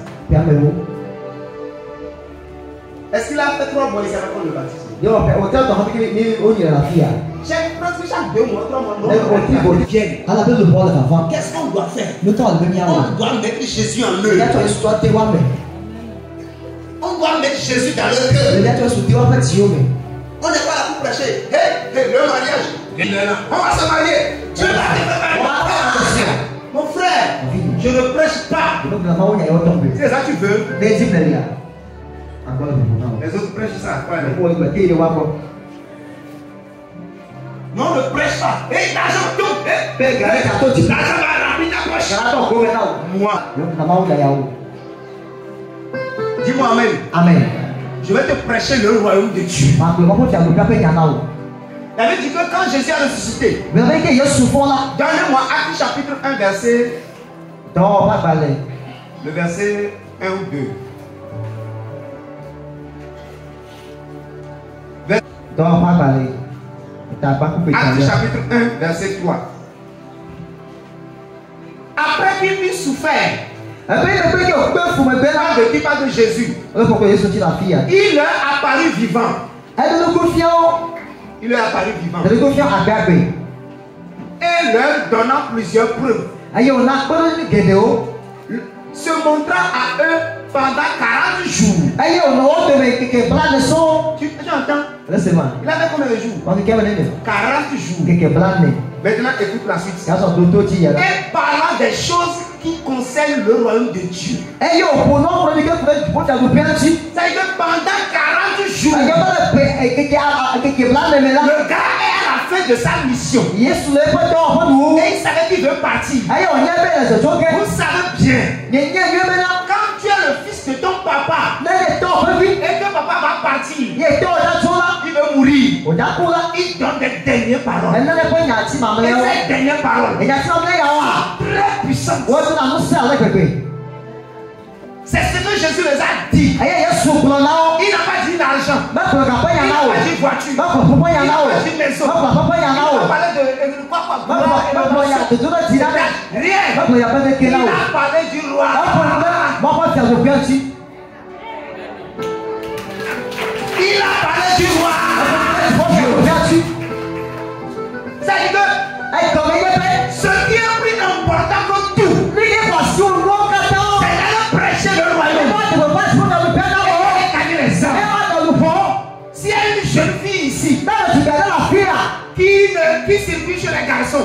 Est-ce qu'il a fait 3 mois ici avant qu'on le baptise? Chaque 2 mois, 3 mois, qu'est-ce qu'on doit faire? On doit mettre Jésus en eux. On doit mettre Jésus dans le cœur. On n'est pas là pour prêcher. Hey, le mariage. On va se marier. Dieu va. Mon frère, je ne prêche pas. C'est ça que tu veux. Les autres prêchent ça. Non, ne prêche pas. Hey, l'argent tombe. L'argent va remplir ta poche. Moi. Dis-moi amen.
Amen.
Je vais te prêcher le royaume de Dieu. Il avait dit que quand Jésus a ressuscité, donnez-moi Actes chapitre 1 verset. Le verset 1 ou 2. Actes chapitre 1 verset 3. Après qu'il eut souffert, qui parle de Jésus, il leur apparut vivant. Il leur apparut vivant. Et leur donnant plusieurs preuves. Se montrant à eux pendant 40 jours. Tu entends? Il avait combien de jours? 40 jours. Maintenant écoute la suite. Et parlant des choses qui concernent le royaume de Dieu. C'est-à-dire que pendant 40 jours, le gars est à la fin de sa mission. Et il savait qu'il veut partir. Vous savez bien, quand tu es le fils de ton papa et que papa va partir, il veut mourir, il donne des dernières paroles. Et ces dernières paroles très puissantes. C'est ce que Jésus les a dit. Il n'a pas dit l'argent. Il n'a pas dit voiture. Il n'a pas dit maison. Il n'a pas parlé de quoi. Rien. Il a parlé du roi. Il a parlé du roi. C'est-à-dire que ce qui est plus important que tout, c'est d'aller prêcher le royaume. S'il y a une jeune fille ici qui circule chez les garçons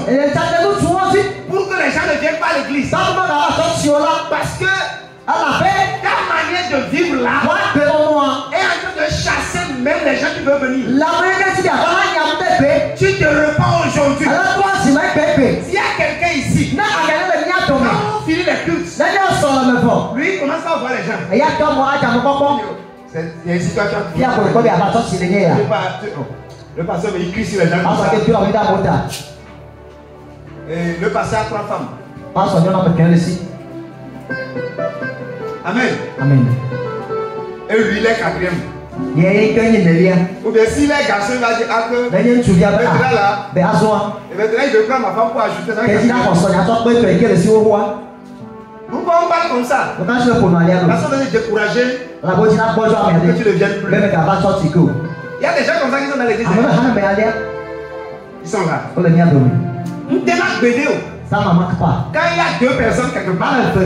pour que les gens ne viennent pas à l'église, parce que ta manière de vivre là est en train de chasser même les gens qui veulent venir. Tu te repens aujourd'hui. S'il y a quelqu'un ici, quand on finit les cultes, lui il commence à voir les gens. C'est une situation qui le pasteur il crie sur les gens. Et le pasteur a 3 femmes. Amen.
Amen.
Et lui il est 4e. Ou bien s'il est garçon, il va dire ah que là, il veut prendre ma femme pour ajouter ça. Pourquoi on parle comme ça? Parce qu'on veut te décourager que tu ne viennes plus. Il y a des gens comme ça qui sont dans l'église. Ils sont là. On démarre Bédéo.
Ça ne manque pas.
Quand il y a 2 personnes quelque part, 10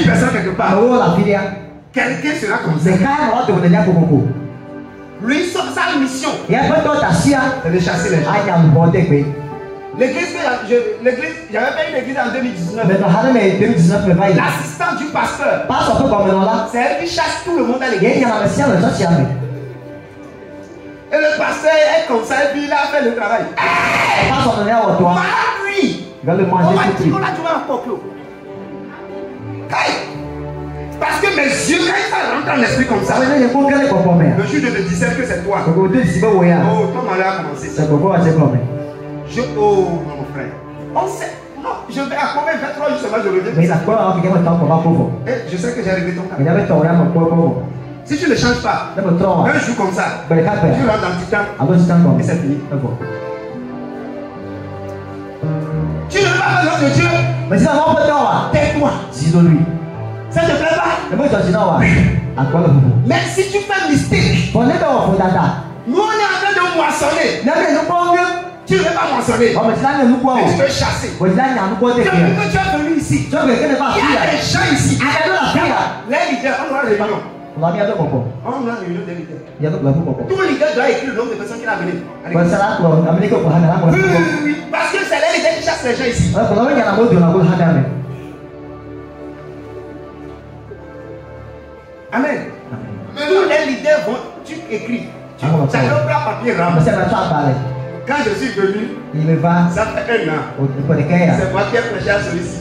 personnes quelque part, quelqu'un sera comme ça. Lui, sa mission, c'est de chasser les gens. L'église, j'avais fait une église en 2019. L'assistant du pasteur, c'est elle qui chasse tout le monde à l'église. Et le pasteur est comme ça, et puis il a fait le travail. Malade lui! On va dire qu'on a trouvé un complot. Parce que mes yeux, quand ça rentre dans l'esprit comme ça, le juge de discerne que c'est toi. Oh, ton malheur a commencé. Oh, mon frère. On sait. Non, je vais à combien 23 justement, je reviens. Je sais que j'ai réglé ton cas. Si tu ne changes pas, un jour comme ça, tu rentres dans le temps et c'est fini. Tu ne veux pas besoin de Dieu. Tais-toi. Ça ne te plaît pas. Mais si tu fais mystère, nous on est en train de moissonner. Tu ne veux pas moissonner. Tu veux chasser. Depuis que tu es venu ici, il y a des gens ici. Les leaders, on doit réunion. On doit réunion des leaders. Tout leader doit écrire le nombre de personnes qu'il a amené. Oui, parce que c'est les leaders qui chassent les gens ici. Amen. Tous les leaders vont, tu écris. Ça ne prend pas papier rempli. Quand je suis venu, ça fait 1 an. C'est moi qui ai prêché à celui-ci.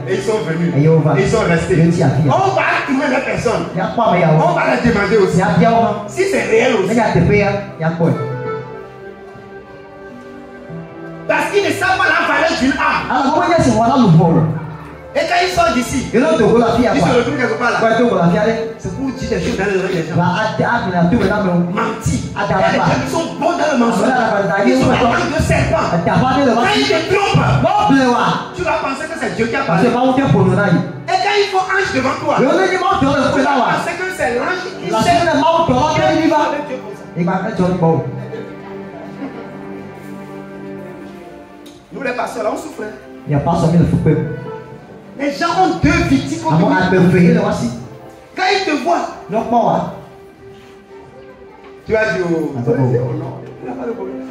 Et ils sont venus. Et ils sont restés. On va trouver les personnes. On va les demander aussi. Si c'est réel aussi. Parce qu'ils ne savent pas la valeur d'une âme. Et quand ils sortent d'ici, ils se retrouvent quelque part là. C'est pour dire des choses dans les oreilles des gens. Menti. Il y a des gens qui sont bons dans le mensonge. Ils sont en manque de serpent. Quand ils te trompent, tu vas penser que c'est Dieu qui a parlé. Et quand ils font ange devant toi, tu vas penser que c'est l'ange qui sait. Nous les pasteurs là, on souffle. Les gens ont 2 victimes. Quand ils te voient, tu vas dire oh,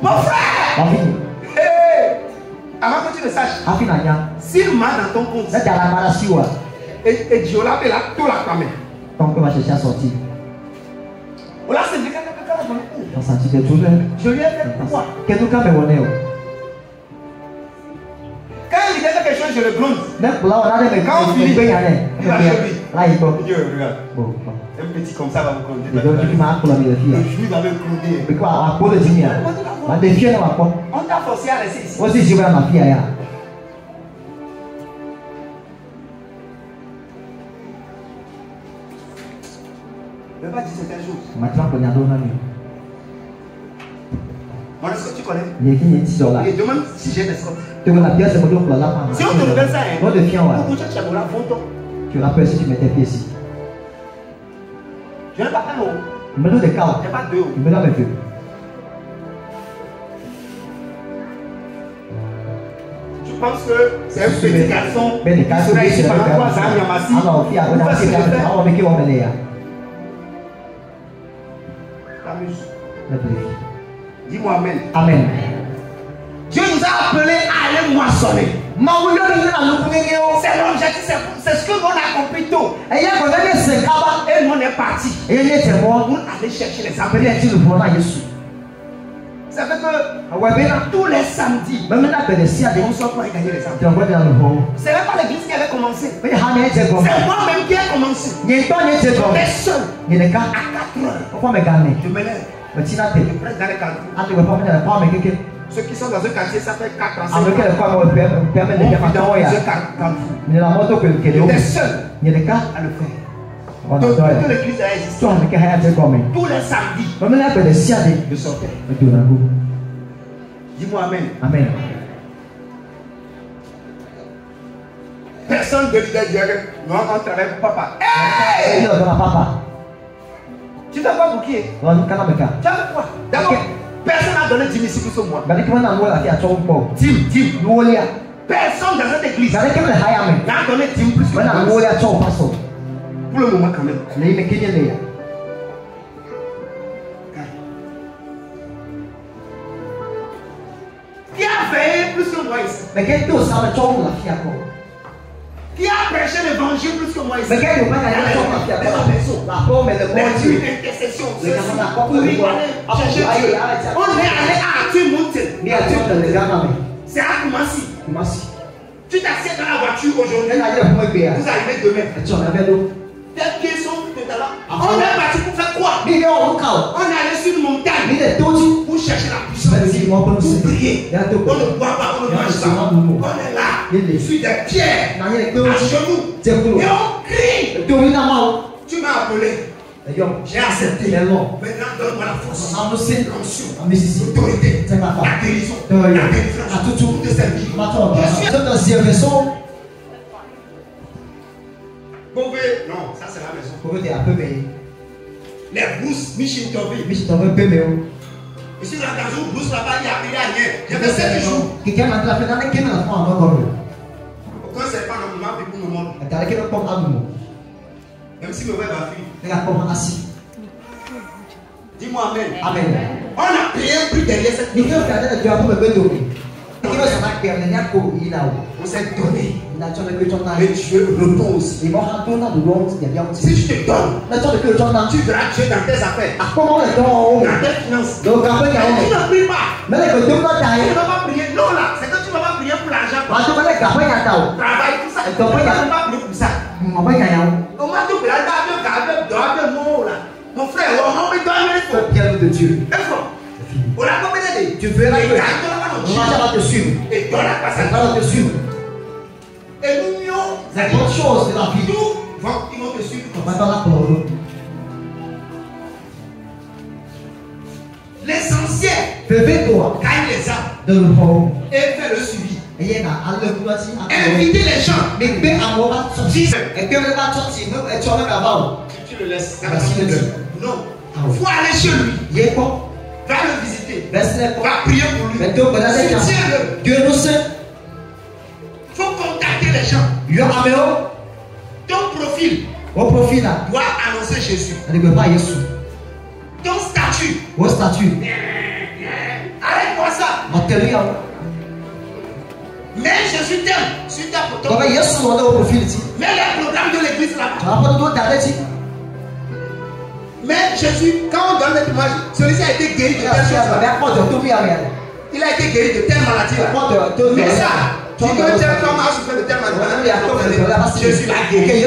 mon frère! Avant que tu le saches, s'il marche dans ton compte, et Dieu l'a fait là, tout la femme. On l'a c'est je lui ai fait quoi? Quand il dit quelque chose, je le gronde. Quand on finit, il va chez lui. Dieu, regarde. Un petit comme ça va vous gronder. Le juif va me gronder. On t'a forcé à rester ici. Ne vais pas dire certaines choses. Mon escorte, tu connais? Et demande si j'ai une escorte. Si on te révèle ça, beaucoup de gens tu as vont-on.
Tu auras peur si tu mets tes pieds ici.
Je n'ai pas un mot.
Il me donne des cas.
Je n'ai pas 2 mots.
Il me donne mes 2.
Tu penses que c'est un petit garçon qui sera ici pendant 3 ans, Yamassi? T'amuses. Dis-moi Amen.
Amen.
Dieu nous a appelés à aller moissonner. C'est l'objectif, c'est ce que l'on a compris tôt. Et nous on est partis. Pour aller chercher les appelés. Ça fait que tous les samedis, on sort pour aller gagner les appelés. Ce n'est pas l'église qui avait commencé. C'est moi-même qui ai commencé. J'étais seul. À 4 heures. Je me lève. Je presse dans les carrefours. Ceux qui sont dans un quartier, ça fait 4 ans. J'étais seul à le faire. Toute l'église a existé. Tous les samedis, je sortais. Dis-moi Amen.
Amen.
Personne de leader dirait, non, on travaille pour papa. Hey! Tu fais quoi pour qui? Tu as fait quoi? D'abord, personne n'a donné 10 000 ici plus que moi. Tim. Personne dans cette église n'a donné 10 000 plus que moi. Pour le moment quand même. Qui a veillé plus que moi ici? Qui a prêché l'évangile plus que moi ici? Intercession. On est allé à Tim Mountain. C'est à Koumassi. Tu t'assieds dans la voiture aujourd'hui. Vous arrivez demain. Tes pieds sont tout à l'heure. On est parti pour faire quoi? On est allé sur une montagne pour chercher la puissance. Pour prier. On ne boit pas, on ne mange pas. On est là, sur des pierres, à genoux. Et on crie. Tu m'as appelé. J'ai accepté. Maintenant, donne-moi la force. L'onction, l'autorité, la guérison, la délivrance, tout de cette vie. Non, ça c'est la maison. Les brousses, Michel Tové. Je suis dans une brousse là-bas, il n'y a rien. Il y avait 7 jours. Aucun serpent n'a m'a pu nous mordre. Même si me voit ma fille. Dis-moi amen. On a payé un prix derrière cette vie. On s'est donné. Mais Dieu répond aussi. Si tu te donnes, tu verras Dieu dans tes affaires, dans tes finances. Tu ne pries pas. Tu ne vas pas prier. Non, là, c'est que tu ne vas pas prier pour l'argent. Travail, tout ça. Tu ne vas pas prier pour ça. Mon frère, on me donne
de Dieu.
Tu veux la paix.
On va te suivre.
Et dans la passage.
On va te suivre.
Et l'union,
c'est une bonne chose de la vie.
Ils vont te suivre.
On va dans la parole.
L'essentiel,
fais-toi
gagne les âmes
de le parole
et fais le suivi.
Invitez
les gens.
Mais paix à moi,
Jesus.
Et que le match, tu
le laisses. Non.
Il
faut aller chez lui.
Il est bon.
Va le visiter.
Va
prier pour lui.
Soutiens-le. Dieu nous sait.
Il faut contacter les gens. Ton profil doit annoncer Jésus. Ton statut. Arrête-moi ça. Mais Jésus t'aime. Si tu as pour toi. Mais les programmes de l'église là-bas. Mais Jésus, quand on donne cette image, celui-ci a été guéri de telle chose. Il a été guéri de telle maladie. Mais ça, tu peux dire comment a souffert de telle maladie. Jésus l'a guéri.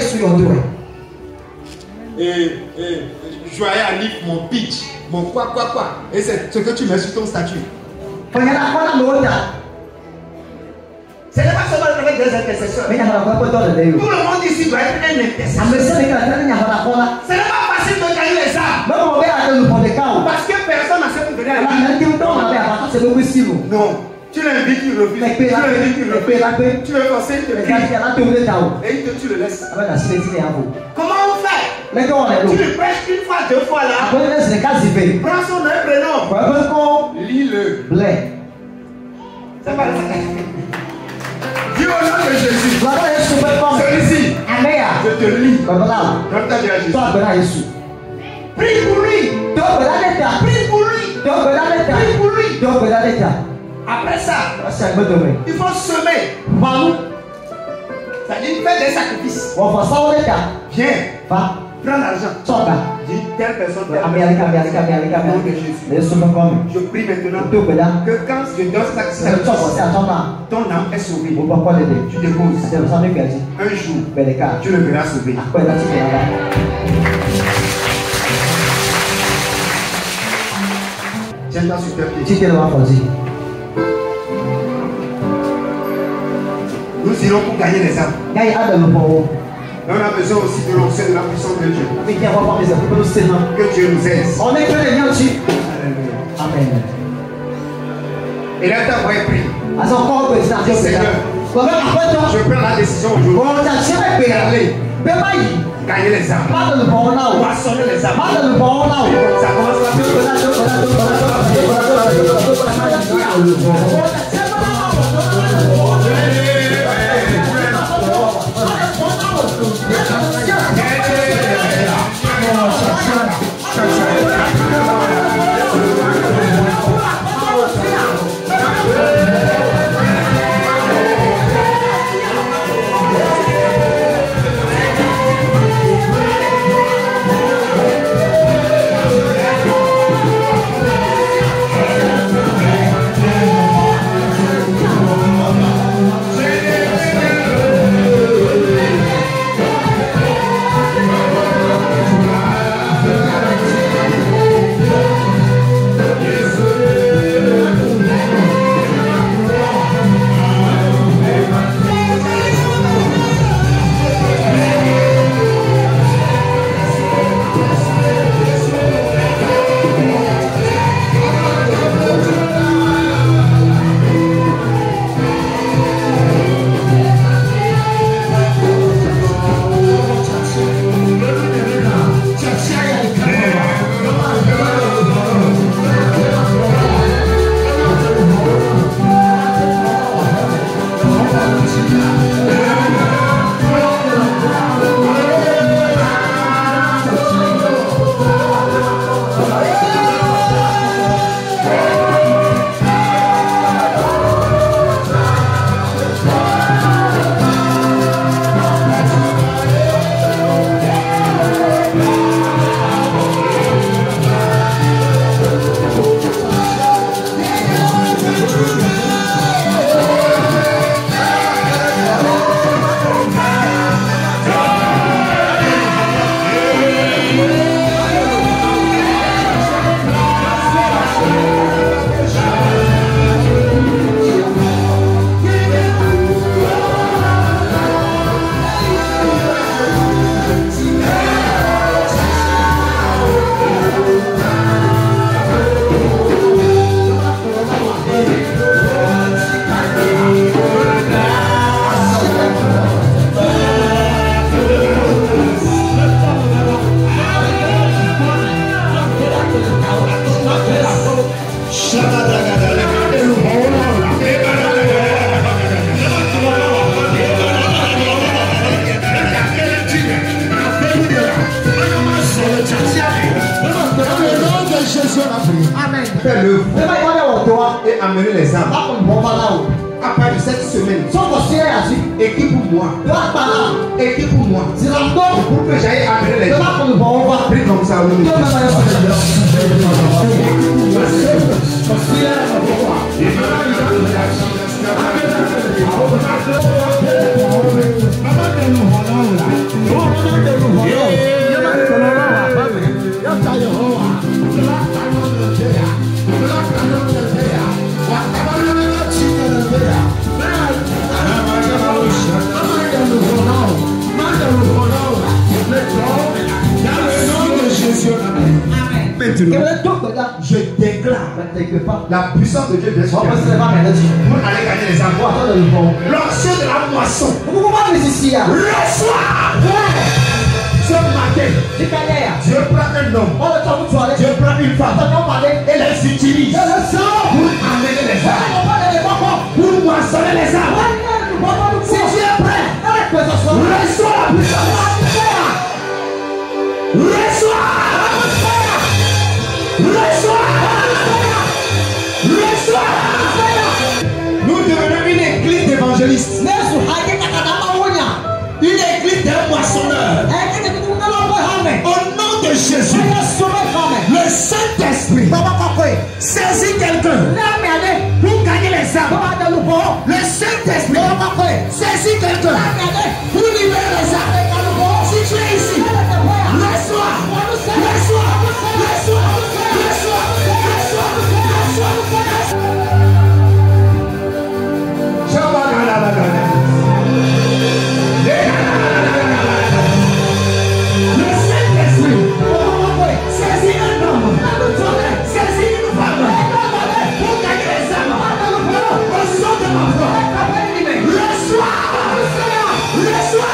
Joyeux anniv, mon pitch, mon quoi. Et c'est ce que tu mets sur ton statut. Ce n'est pas seulement avec des intercesseurs. Tout le monde ici doit être un intercesseur. Ce n'est pas facile de gagner les âmes. Parce que personne n'a cette venir à la non. Tu l'invites, il refuse. Tu l'invites, il refuse. Tu le forces, il te crie. Et tu le laisses. Comment on fait? Tu le prêches une fois, 2 fois là. Prends son nom et prénom. Lis-le. C'est pas ça. Dis au nom de Jésus. Celui-ci. Je te lis. Comme tu as dit à Jésus. Prie pour lui. Prie pour lui. Après ça, il faut semer. C'est-à-dire faire des sacrifices. Viens. Prends l'argent. Dis telle personne. Nom de Jésus. Je prie maintenant que quand je donne ce sacrifice, ton âme est sauvée. Tu déposes. Un jour, tu le verras sauvé. Tiens-toi sur tes pieds. Nous irons pour gagner les âmes. Mais on a besoin aussi de l'onction de la puissance de Dieu. Que Dieu nous aide. Alléluia. Et là, tu as envoyé prier. Seigneur, je prends la décision aujourd'hui. Allez. gagner les âmes. Moissonner les âmes. Ça commence Fais-le et amener les âmes. À part de cette semaine, équipe-moi. Équipe-moi. Pour que j'aille amener les âmes. Prie comme ça. Maintenant, je déclare la puissance de Dieu vient sur vous allez gagner les âmes. L'ancien de la moisson reçoit ce matin. Dieu prend un homme, Dieu prend une femme et les utilise pour amener les âmes, pour moissonner les âmes. Si tu es prêt, reçois la puissance. Nous devenons une église d'évangélistes. Une église d'un moissonneur. Au nom de Jésus, le Saint-Esprit saisit quelqu'un pour gagner les âmes. Le Saint-Esprit saisit quelqu'un pour libérer les âmes. Si tu es ici, reçois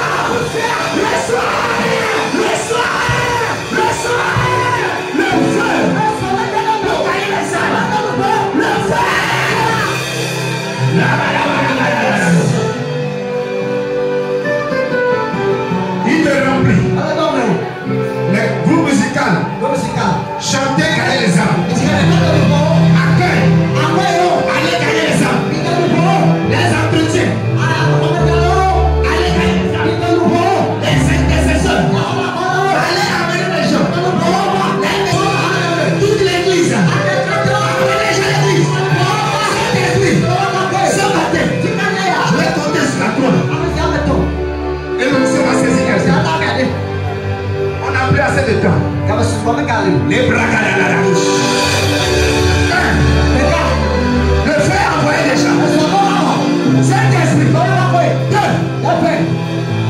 plus assez de temps. Les bras le feu a envoyé des gens. Saint-Esprit.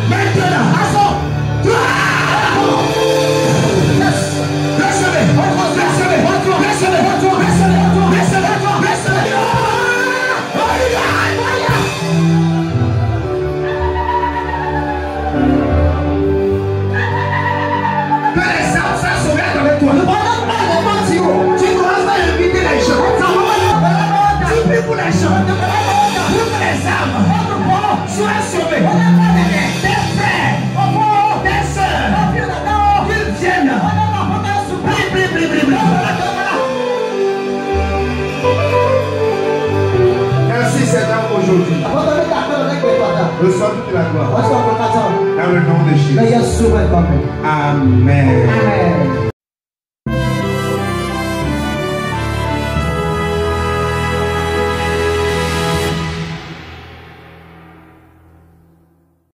Maintenant. Sois sauvé. Tes frères, tes soeurs, qu'ils viennent. Merci Seigneur aujourd'hui. Reçois toute la gloire. Dans le nom de Jésus. Amen.